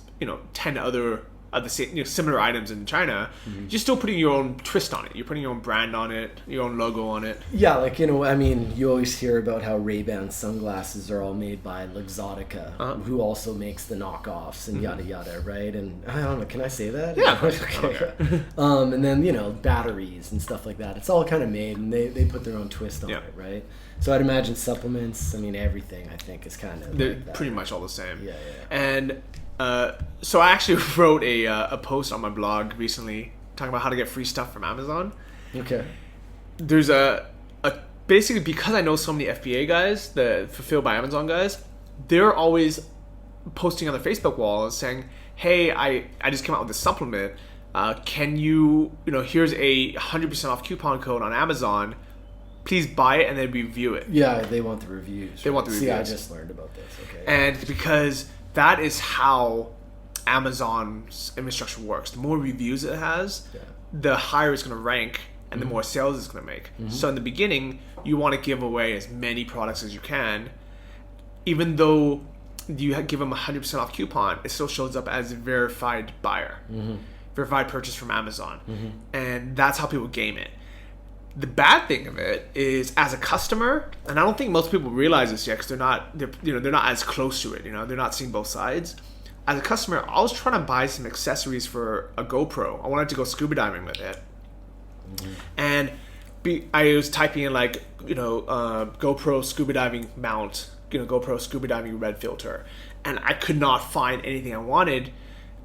10 other the same, similar items in China, you're still putting your own twist on it. You're putting your own brand on it, your own logo on it. Yeah, like, I mean, you always hear about how Ray-Ban sunglasses are all made by Luxottica, who also makes the knockoffs and yada yada, right? And I don't know, can I say that? Yeah. Okay. And then, batteries and stuff like that. It's all kind of made, and they put their own twist on it, right? So I'd imagine supplements, I mean, everything, I think, is kind of they're like pretty much all the same. Yeah. And so I actually wrote a post on my blog recently talking about how to get free stuff from Amazon. Okay. There's a basically, because I know so many FBA guys, the Fulfilled by Amazon guys, they're always posting on their Facebook wall saying, hey, I just came out with this supplement. Can you, here's a 100% off coupon code on Amazon. Please buy it and then review it. Yeah, they want the reviews. They want the reviews. See, I just learned about this. Okay. And because that is how Amazon's infrastructure works. The more reviews it has, the higher it's going to rank and the more sales it's going to make. So in the beginning, you want to give away as many products as you can. Even though you give them a 100% off coupon, it still shows up as a verified buyer. Verified purchase from Amazon. And that's how people game it. The bad thing of it is, as a customer, and I don't think most people realize this yet because they're not as close to it. They're not seeing both sides. As a customer, I was trying to buy some accessories for a GoPro. I wanted to go scuba diving with it, and I was typing in GoPro scuba diving mount, GoPro scuba diving red filter, and I could not find anything I wanted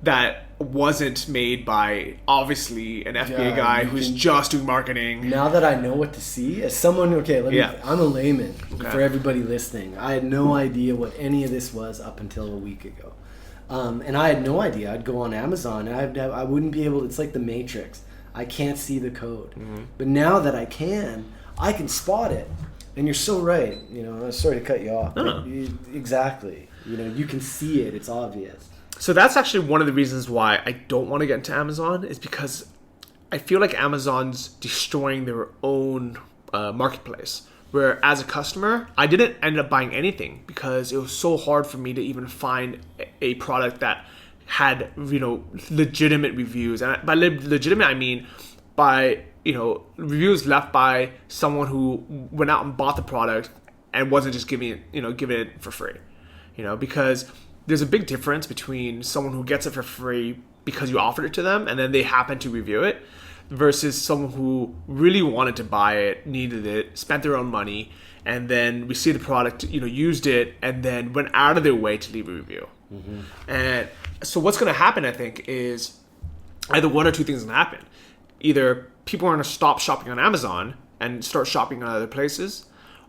that wasn't made by obviously an FBA guy who's just doing marketing. Now that I know what to see, as someone, I'm a layman for everybody listening. I had no idea what any of this was up until a week ago. And I had no idea. I'd go on Amazon and I wouldn't be able to, it's like the Matrix. I can't see the code. But now that I can spot it. And you're so right. I'm sorry to cut you off. No. Exactly. You can see it. It's obvious. So that's actually one of the reasons why I don't want to get into Amazon, is because I feel like Amazon's destroying their own marketplace. Where as a customer, I didn't end up buying anything because it was so hard for me to even find a product that had, legitimate reviews. And by legitimate, I mean by, reviews left by someone who went out and bought the product and wasn't just giving it for free. Because there's a big difference between someone who gets it for free because you offered it to them and then they happen to review it, versus someone who really wanted to buy it, needed it, spent their own money, and then received the product, used it, and then went out of their way to leave a review. And so what's going to happen, I think, is either one or two things going to happen. Either people are going to stop shopping on Amazon and start shopping on other places,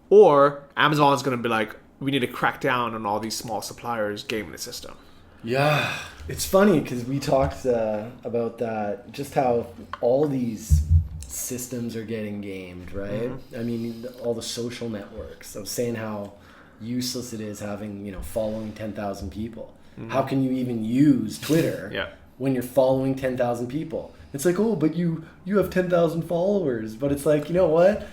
or Amazon is going to be like, we need to crack down on all these small suppliers gaming the system. Yeah, it's funny because we talked about that, just how all these systems are getting gamed, right? I mean, all the social networks. I was saying how useless it is having, following 10,000 people. How can you even use Twitter when you're following 10,000 people? It's like, oh, but you have 10,000 followers. But it's like, you know what?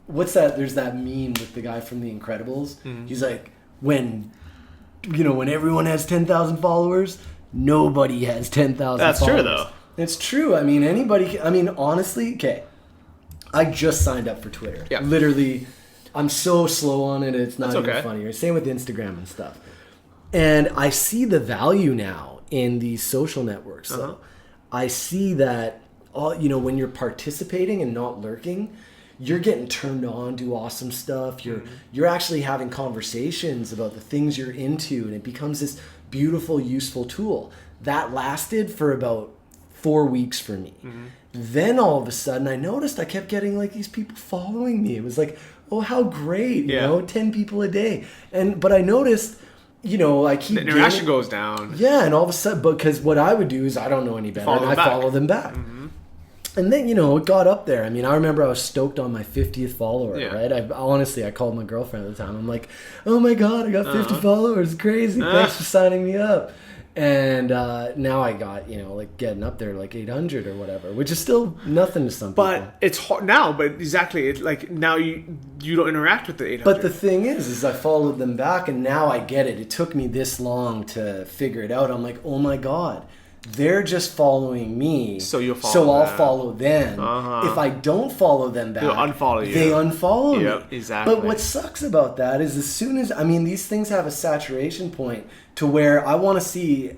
What's that? There's that meme with the guy from The Incredibles. He's like, when everyone has 10,000 followers, nobody has 10,000 followers. That's true, though. It's true. I mean, honestly, okay. I just signed up for Twitter. Yeah. Literally, I'm so slow on it, it's not even funny. Same with Instagram and stuff. And I see the value now in these social networks. So I see that, when you're participating and not lurking, you're getting turned on to awesome stuff. You're actually having conversations about the things you're into, and it becomes this beautiful, useful tool. That lasted for about 4 weeks for me. Then all of a sudden, I noticed I kept getting these people following me. It was like, oh, how great, 10 people a day. But I noticed, I keep the interaction goes down. Yeah, and all of a sudden, because what I would do is I don't know any better, and I follow them back. And then, it got up there. I mean, I remember I was stoked on my 50th follower, right? I called my girlfriend at the time. I'm like, oh my God, I got 50 followers. Crazy. Thanks for signing me up. And now I got, getting up there 800 or whatever, which is still nothing to some people. But it's hard now, but exactly. It's like now you don't interact with the 800. But the thing is I followed them back, and now I get it. It took me this long to figure it out. I'm like, oh my God. they're just following me. So you'll follow So I'll them. follow them. If I don't follow them back, They'll unfollow you. they unfollow me. Yep, exactly. But what sucks about that is as soon as, I mean, these things have a saturation point to where I want to see,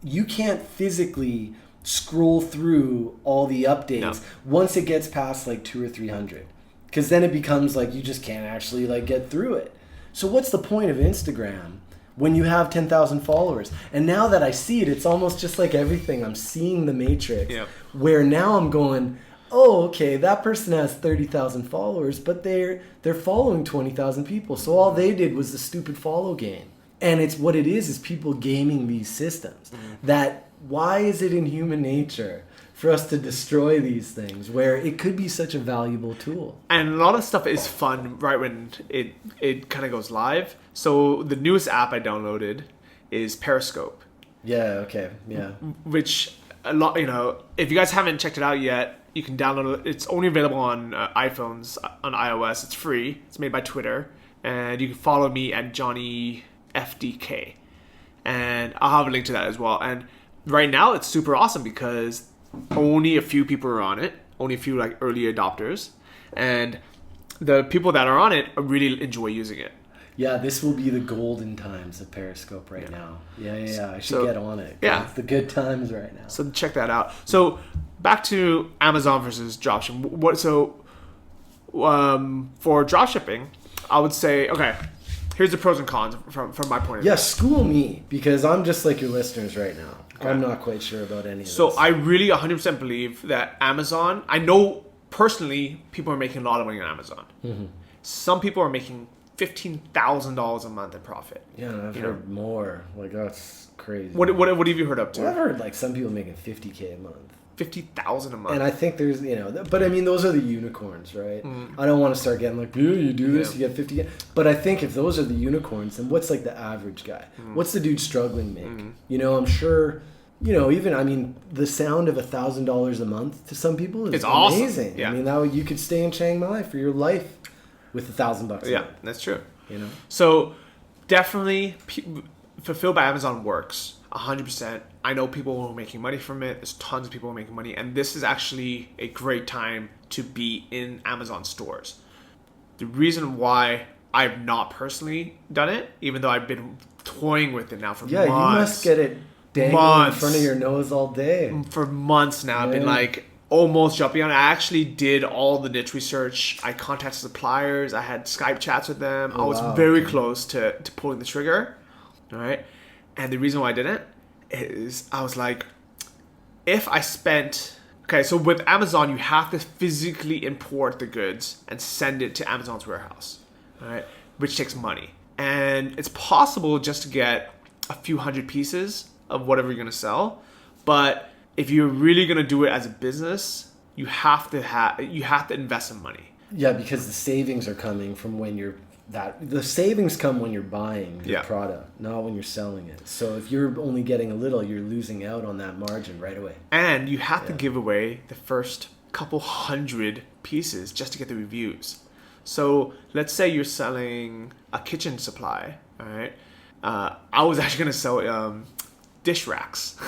you can't physically scroll through all the updates once it gets past like 200 or 300. Because then it becomes like you just can't actually like get through it. So what's the point of Instagram when you have 10,000 followers? And now that I see it, it's almost just like everything. I'm seeing the matrix where now I'm going, oh, okay, that person has 30,000 followers, but they're following 20,000 people. So all they did was the stupid follow game. And it's what it is people gaming these systems. That why is it in human nature for us to destroy these things where it could be such a valuable tool? And a lot of stuff is fun right when it kind of goes live. So the newest app I downloaded is Periscope. Yeah, okay, yeah. Which a lot, if you guys haven't checked it out yet, you can download it. It's only available on iPhones, on iOS. It's free. It's made by Twitter. And you can follow me at JohnnyFDK. And I'll have a link to that as well. And right now it's super awesome because only a few people are on it, only a few like early adopters, and the people that are on it really enjoy using it. Yeah, this will be the golden times of Periscope right now. Yeah. I should get on it. Yeah, it's the good times right now. So check that out. So back to Amazon versus dropshipping. For dropshipping, I would say, okay, here's the pros and cons from my point of view. Yeah, school me, because I'm just like your listeners right now. Okay. I'm not quite sure about any of this. So I really 100% believe that Amazon, I know personally people are making a lot of money on Amazon. Mm-hmm. Some people are making $15,000 a month in profit. Yeah, I've heard more. Like, that's crazy. What have you heard up to? Well, I've heard like some people making $50K a month. $50,000 a month. And I think there's, but I mean, those are the unicorns, right? I don't want to start getting like, you do this, you get 50K. But I think if those are the unicorns, then what's like the average guy? What's the dude struggling make? I'm sure, even, I mean, the sound of $1,000 a month to some people is amazing. Awesome. Yeah. I mean, you could stay in Chiang Mai for your life with $1,000 a month. Yeah, that's true. So definitely Fulfilled by Amazon works 100%. I know people who are making money from it. There's tons of people who are making money. And this is actually a great time to be in Amazon stores. The reason why I've not personally done it, even though I've been toying with it now for months. Yeah, you must get it dangling in front of your nose all day. For months now. I've been like almost jumping on it. I actually did all the niche research. I contacted suppliers. I had Skype chats with them. I was very close to pulling the trigger. All right. And the reason why I didn't is I was like, if I spent... Okay, so with Amazon, you have to physically import the goods and send it to Amazon's warehouse, all right, which takes money. And it's possible just to get a few hundred pieces of whatever you're going to sell. But if you're really going to do it as a business, you have to invest some money. Yeah, because the savings are coming from when the savings come when you're buying your product, not when you're selling it. So if you're only getting a little, you're losing out on that margin right away. And you have to give away the first couple hundred pieces just to get the reviews. So let's say you're selling a kitchen supply, all right? I was actually going to sell dish racks.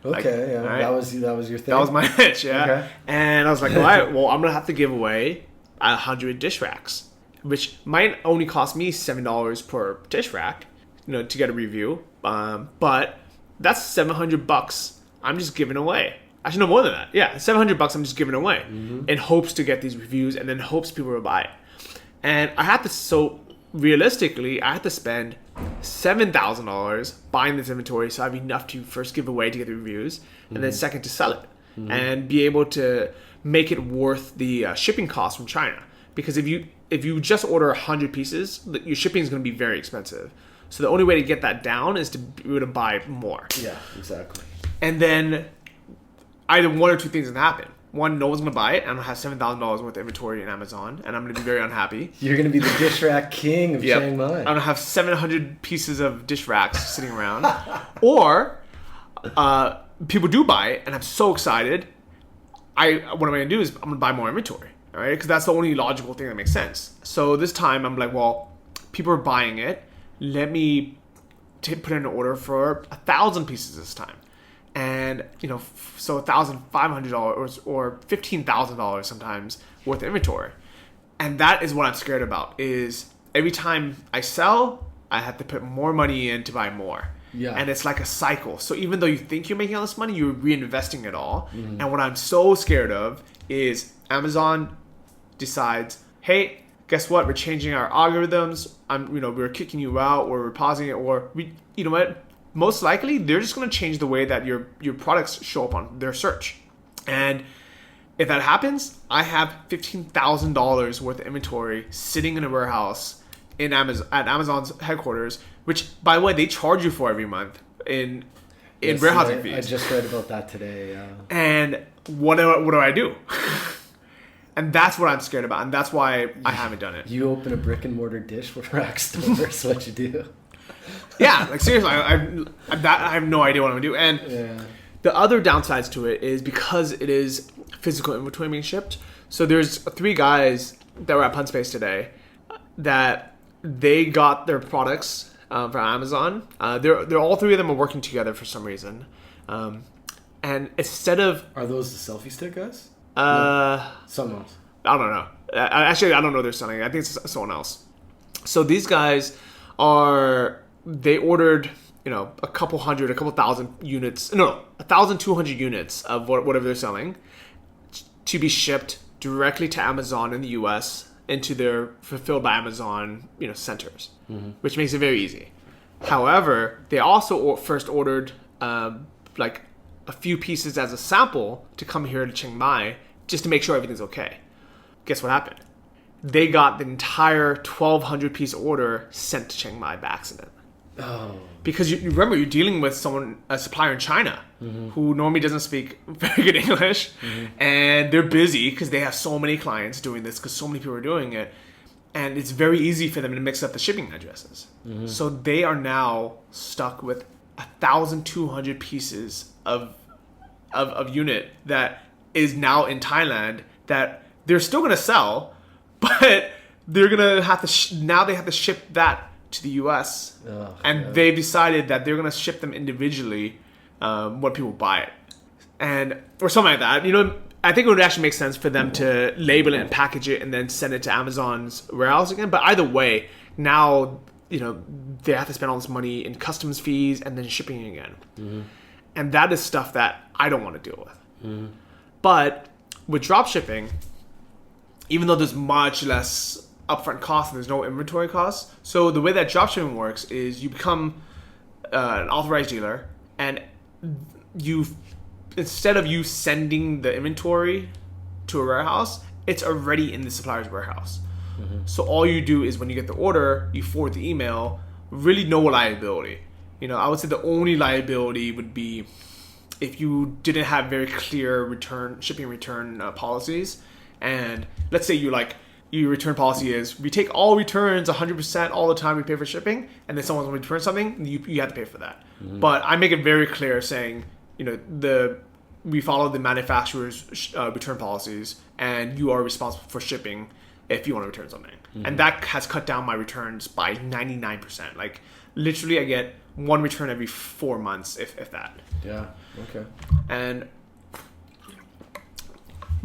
Okay, right? that was your thing. That was my niche, yeah. Okay. And I was like, all right, well, I'm going to have to give away 100 dish racks, which might only cost me $7 per dish rack, to get a review. But that's $700 I'm just giving away. Actually, no more than that. Yeah, $700 I'm just giving away in hopes to get these reviews and then hopes people will buy it. And realistically, I had to spend $7,000 buying this inventory so I have enough to first give away to get the reviews and then second to sell it and be able to make it worth the shipping costs from China. Because if you just order 100 pieces, your shipping is going to be very expensive. So the only way to get that down is to be able to buy more. Yeah, exactly. And then either one or two things can happen. One, no one's going to buy it. I'm going to have $7,000 worth of inventory in Amazon, and I'm going to be very unhappy. You're going to be the dish rack king of Chiang Mai. I'm going to have 700 pieces of dish racks sitting around. Or people do buy it, and I'm so excited. What am I going to do is I'm going to buy more inventory. All right, because that's the only logical thing that makes sense. So this time I'm like, well, people are buying it. Let me put in an order for 1,000 pieces this time. And, so $1,500 or $15,000 sometimes worth of inventory. And that is what I'm scared about, is every time I sell, I have to put more money in to buy more. Yeah. And it's like a cycle. So even though you think you're making all this money, you're reinvesting it all. Mm-hmm. And what I'm so scared of is Amazon decides, hey, guess what? We're changing our algorithms. We're kicking you out, or we're pausing it, or you know what? Most likely, they're just going to change the way that your products show up on their search. And if that happens, I have $15,000 worth of inventory sitting in a warehouse at Amazon's headquarters, which, by the way, they charge you for every month in warehousing fees. I just read about that today. Yeah. And what do I do? And that's what I'm scared about, and that's why I haven't done it. You open a brick and mortar rack store. That's what you do. Yeah, like seriously, I have no idea what I'm gonna do. And the other downsides to it is because it is physical inventory being shipped. So there's 3 guys that were at Punspace today that they got their products from Amazon. They're all 3 of them are working together for some reason. And instead of... Are those the selfie stick guys? Someone else. I don't know. Actually, I don't know they're selling it. I think it's someone else. So these guys they ordered, a couple thousand units. No, 1,200 units of whatever they're selling to be shipped directly to Amazon in the US into their fulfilled by Amazon, centers, which makes it very easy. However, they also first ordered like a few pieces as a sample to come here to Chiang Mai just to make sure everything's okay. Guess what happened? They got the entire 1,200 piece order sent to Chiang Mai by accident. Oh. Because you remember, you're dealing with a supplier in China who normally doesn't speak very good English, and they're busy because they have so many clients doing this because so many people are doing it, and it's very easy for them to mix up the shipping addresses. So they are now stuck with 1,200 pieces of unit that is now in Thailand that they're still going to sell, but they're going to have to now they have to ship that to the US, and they've decided that they're going to ship them individually when people buy it, or something like that. I think it would actually make sense for them to label it and package it and then send it to Amazon's warehouse again. But either way, now they have to spend all this money in customs fees and then shipping again, and that is stuff that I don't want to deal with. But with drop shipping, even though there's much less upfront cost and there's no inventory costs, so the way that dropshipping works is you become an authorized dealer, and instead of you sending the inventory to a warehouse, it's already in the supplier's warehouse. So all you do is when you get the order, you forward the email. Really no liability. I would say the only liability would be if you didn't have very clear shipping return policies. And let's say your return policy is, we take all returns 100% all the time, we pay for shipping, and then someone's going to return something, you have to pay for that. But I make it very clear saying, we follow the manufacturer's return policies, and you are responsible for shipping if you want to return something. And that has cut down my returns by 99%. Like, literally I get one return every 4 months, if that. Yeah, okay.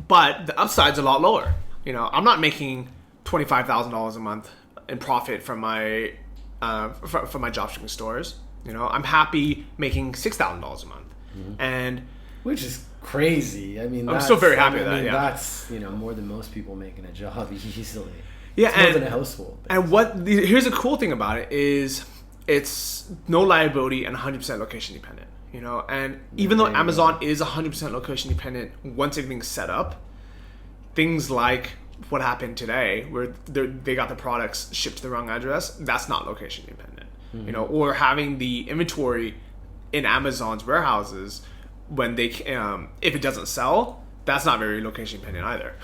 But the upside's a lot lower. I'm not making $25,000 a month in profit from my from my dropshipping stores. I'm happy making $6,000 a month, and which is crazy. I mean, I'm still very happy with that. Yeah, that's more than most people making a job easily. Yeah, it's more than a household. And here's the cool thing about it is it's no liability and 100% location dependent. And even though Amazon is 100% location dependent once everything's set up, things like what happened today, where they got the products shipped to the wrong address, that's not location dependent. Or having the inventory in Amazon's warehouses when they if it doesn't sell, that's not very location dependent either.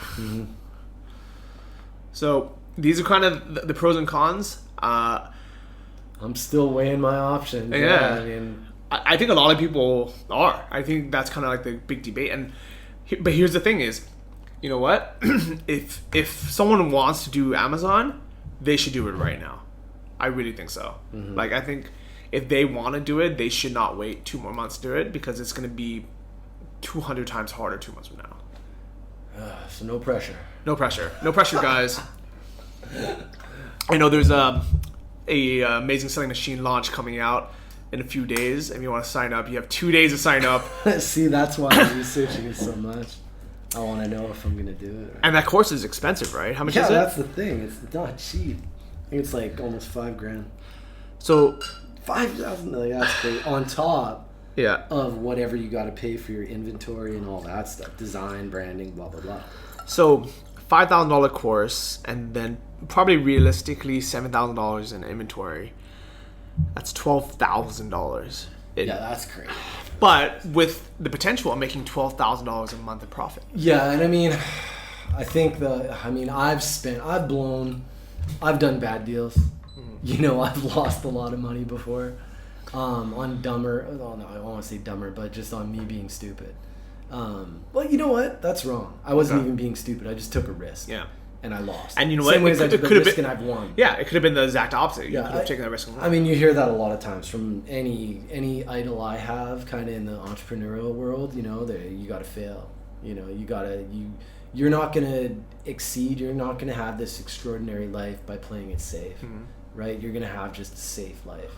So these are kind of the pros and cons. I'm still weighing my options. Yeah, I mean, I think a lot of people are. I think that's kind of like the big debate. But here's the thing is, you know what? if someone wants to do Amazon, they should do it right now. I really think so. Like, I think if they want to do it, they should not wait 2 more months to do it, because it's going to be 200 times harder 2 months from now. So no pressure. No pressure, guys. I know there's a amazing selling machine launch coming out in a few days. If you want to sign up, you have 2 days to sign up. See, that's why I'm researching it so much. I want to know if I'm going to do it. Right? And that course is expensive, right? How much is it? Yeah, that's the thing. It's not cheap. I think it's like almost $5,000. So $5,000, like, that's great. On top yeah, of whatever you got to pay for your inventory and all that stuff, design, branding, blah blah blah. So $5,000 course, and then probably realistically $7,000 in inventory. That's $12,000. Yeah, that's crazy. But with the potential of making $12,000 a month in profit. Yeah, and I mean, I've done bad deals. You know, I've lost a lot of money before on dumber. Oh no, I don't want to say dumber, but just on me being stupid. Well, you know what? That's wrong. I wasn't even being stupid. I just took a risk. Yeah. And I lost. And you know what? Same way as I took a risk been, and I've won. Yeah, it could have been the exact opposite. You could have taken that risk and won. I mean, you hear that a lot of times from any idol I have, kind of in the entrepreneurial world. You know, you got to fail. You know, you're not gonna exceed. You're not gonna have this extraordinary life by playing it safe, right? You're gonna have just a safe life.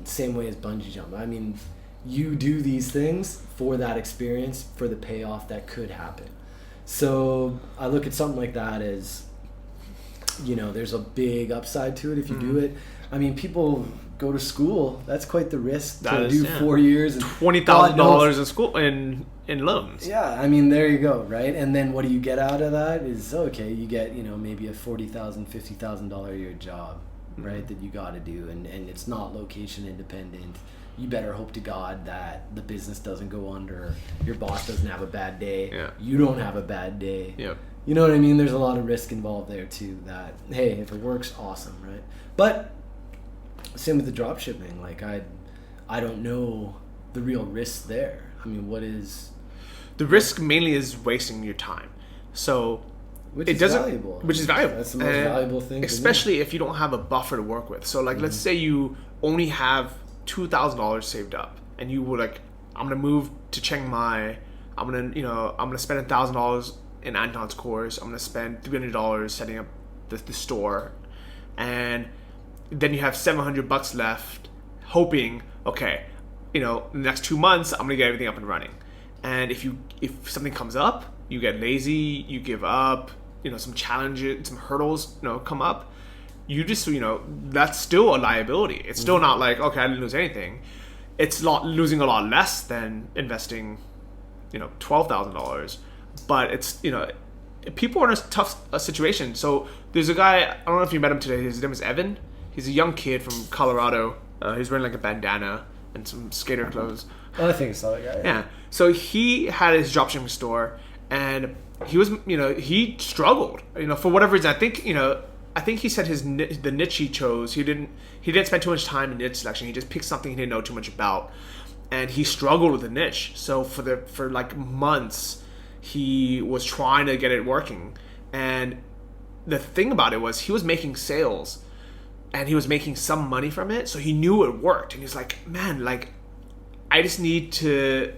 Same way as bungee jump. I mean, you do these things for that experience, for the payoff that could happen. So I look at something like that as, you know, there's a big upside to it if you do it. I mean, people go to school. That's quite the risk to do 4 years and $20,000 in school in loans. Yeah, I mean, there you go, right? And then what do you get out of that? Is okay, you get, you know, maybe a $40,000, $50,000 a year job, right? That you got to do, and it's not location independent. You better hope to God that the business doesn't go under, your boss doesn't have a bad day, you don't have a bad day. Yep. You know what I mean? There's a lot of risk involved there too, that, hey, if it works, awesome, right? But same with the drop shipping. Like, I don't know the real risk there. I mean, what is... The risk mainly is wasting your time. So... Which is valuable. That's the most valuable thing. Especially if you don't have a buffer to work with. So, like, let's say you only have $2,000 saved up, and you were like, I'm gonna move to Chiang Mai. I'm gonna spend $1,000 in Anton's course. I'm gonna spend $300 setting up the store, and then you have $700 left, hoping, okay, you know, in the next 2 months I'm gonna get everything up and running. And if something comes up, you get lazy, you give up. You know, some challenges, some hurdles, you know, come up. You just, you know, that's still a liability. It's still not like, okay, I didn't lose anything. It's losing a lot less than investing, you know, $12,000. But it's, you know, people are in a tough situation. So there's a guy, I don't know if you met him today. His name is Evan. He's a young kid from Colorado. He's wearing like a bandana and some skater clothes. I think so. Yeah. So he had his dropshipping store, and he was, you know, he struggled, you know, for whatever reason. I think he said the niche he chose, he didn't spend too much time in niche selection. He just picked something he didn't know too much about, and he struggled with the niche. So for like months, he was trying to get it working. And the thing about it was, he was making sales, and he was making some money from it. So he knew it worked, and he's like, man, like, I needed to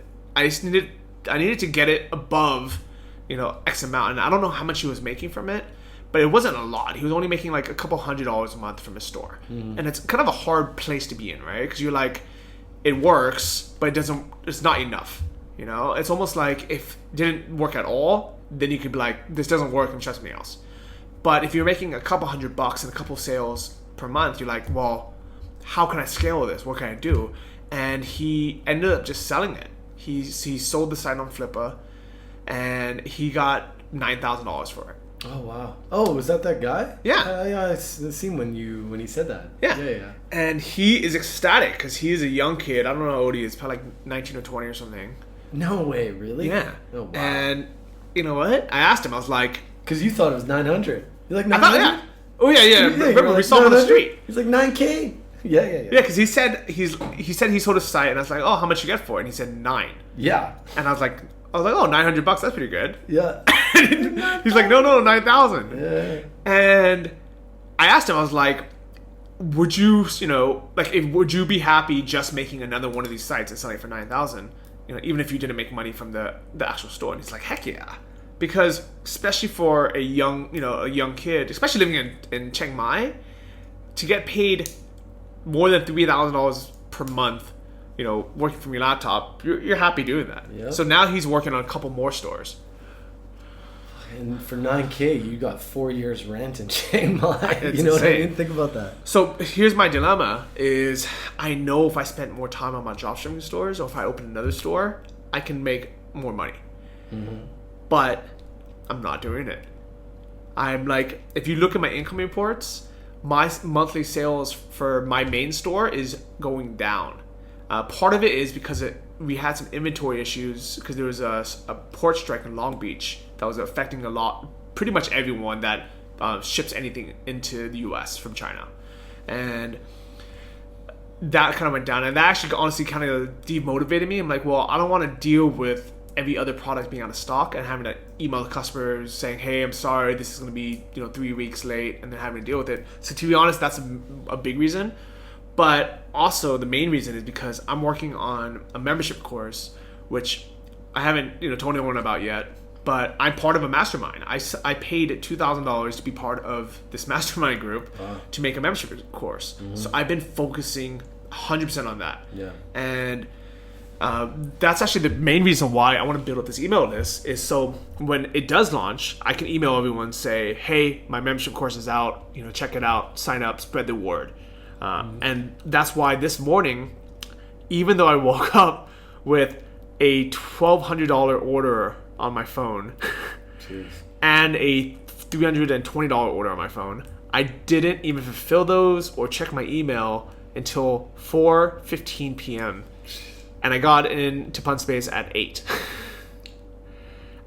get it above, you know, X amount. And I don't know how much he was making from it, but it wasn't a lot. He was only making like a couple $100s a month from his store. And it's kind of a hard place to be in, right? Because you're like, it works, but it's not enough. You know, it's almost like if it didn't work at all, then you could be like, this doesn't work, and try something else. But if you're making a couple $100 and a couple sales per month, you're like, well, how can I scale this? What can I do? And he ended up just selling it. He sold the site on Flippa, and he got $9,000 for it. Oh wow! Oh, was that guy? Yeah. Yeah, I seen when he said that. Yeah. And he is ecstatic because he is a young kid. I don't know how old he is, probably like 19 or 20 or something. No way, really? Yeah. Oh wow. And you know what? I asked him. I was like, because you thought it was 900. You're like 900. Yeah. Oh yeah. Remember, we saw him on the street. He's like 9K. Yeah. Yeah, because he said he sold his site, and I was like, oh, how much you get for it? And he said 9. Yeah. And I was like, oh, $900. That's pretty good. Yeah. He's like, no, 9,000. Yeah. And I asked him, I was like, would you, would you be happy just making another one of these sites and selling it for 9,000? Even if you didn't make money from the actual store. And he's like, heck yeah. Because especially for a young kid, especially living in Chiang Mai, to get paid more than $3,000 per month, working from your laptop, you're happy doing that. Yep. So now he's working on a couple more stores. And for $9K, you got 4 years rent in Chiang Mai. It's you know insane. what I mean? Think about that. So here's my dilemma: is I know if I spent more time on my dropshipping stores, or if I open another store, I can make more money. Mm-hmm. But I'm not doing it. I'm like, if you look at my income reports, my monthly sales for my main store is going down. Part of it is because we had some inventory issues because there was a port strike in Long Beach that was affecting pretty much everyone that ships anything into the US from China. And that kind of went down. And that actually honestly kind of demotivated me. I'm like, well, I don't want to deal with every other product being out of stock and having to email the customers saying, hey, I'm sorry, this is going to be 3 weeks late, and then having to deal with it. So to be honest, that's a big reason. But also the main reason is because I'm working on a membership course, which I haven't told anyone about yet, but I'm part of a mastermind. I paid $2,000 to be part of this mastermind group to make a membership course. Mm-hmm. So I've been focusing 100% on that. Yeah. And that's actually the main reason why I want to build up this email list, is so when it does launch, I can email everyone, say, hey, my membership course is out, check it out, sign up, spread the word. And that's why this morning, even though I woke up with a $1,200 order on my phone and a $320 order on my phone, I didn't even fulfill those or check my email until 4:15 p.m. And I got into Punspace at 8.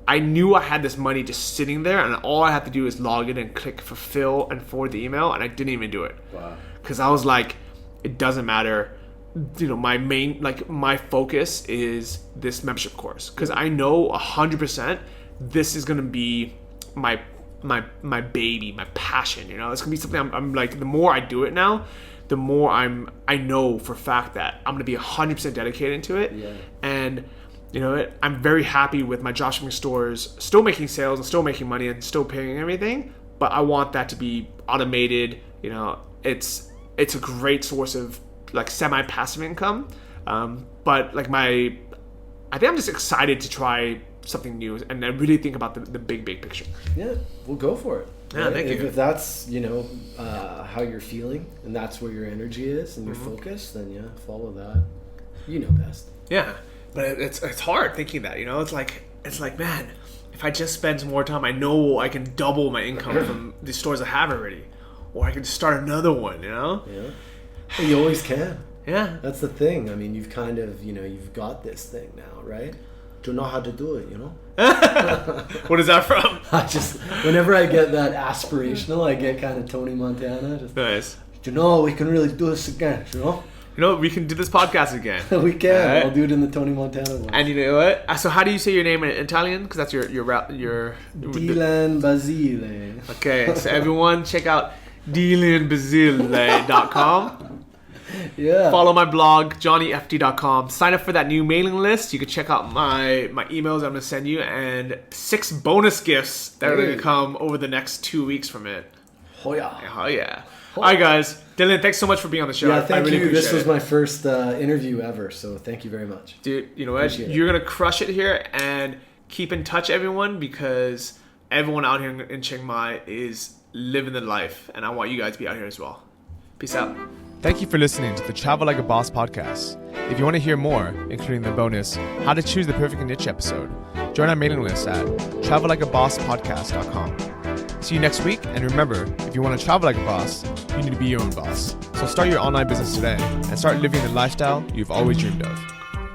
I knew I had this money just sitting there, and all I had to do is log in and click fulfill and forward the email, and I didn't even do it. Wow. Because I was like, it doesn't matter. My focus is this membership course, because I know 100% this is gonna be my baby, my passion. It's gonna be something I'm like. The more I do it now, the more I know for a fact that I'm gonna be 100% dedicated to it. Yeah. And I'm very happy with my dropshipping stores still making sales and still making money and still paying everything. But I want that to be automated. It's a great source of like semi-passive income. But like I think I'm just excited to try something new and then really think about the big picture. Yeah, we'll go for it. Yeah, thank you. If that's how you're feeling and that's where your energy is and your focus, then yeah, follow that. You know best. Yeah, but it's hard thinking that. It's like man, if I just spend some more time, I know I can double my income from the stores I have already, or I can start another one. Yeah, well, you always can. Yeah, that's the thing. I mean, you've kind of you've got this thing now, right? To know how to do it, What is that from? Whenever I get that aspirational, I get kind of Tony Montana. Nice. We can really do this again, we can do this podcast again. We can. Right? I'll do it in the Tony Montana voice. And you know what? So how do you say your name in Italian? Because that's your Dylan Basile. Okay, so everyone check out dylanbasile.com. Yeah. Follow my blog, johnnyft.com. Sign up for that new mailing list. You can check out my emails I'm going to send you, and 6 bonus gifts that are going to come over the next 2 weeks from it. Oh yeah. Oh yeah. All right, guys. Dylan, thanks so much for being on the show. Yeah, thank you. This was it. my first interview ever, so thank you very much. Dude, you know what? You're going to crush it here, and keep in touch, everyone, because everyone out here in Chiang Mai is living the life, and I want you guys to be out here as well. Peace out. Thank you for listening to the Travel Like a Boss podcast. If you want to hear more, including the bonus How to Choose the Perfect Niche episode, join our mailing list at travellikeabosspodcast.com. See you next week, and remember, if you want to travel like a boss, you need to be your own boss. So start your online business today and start living the lifestyle you've always dreamed of.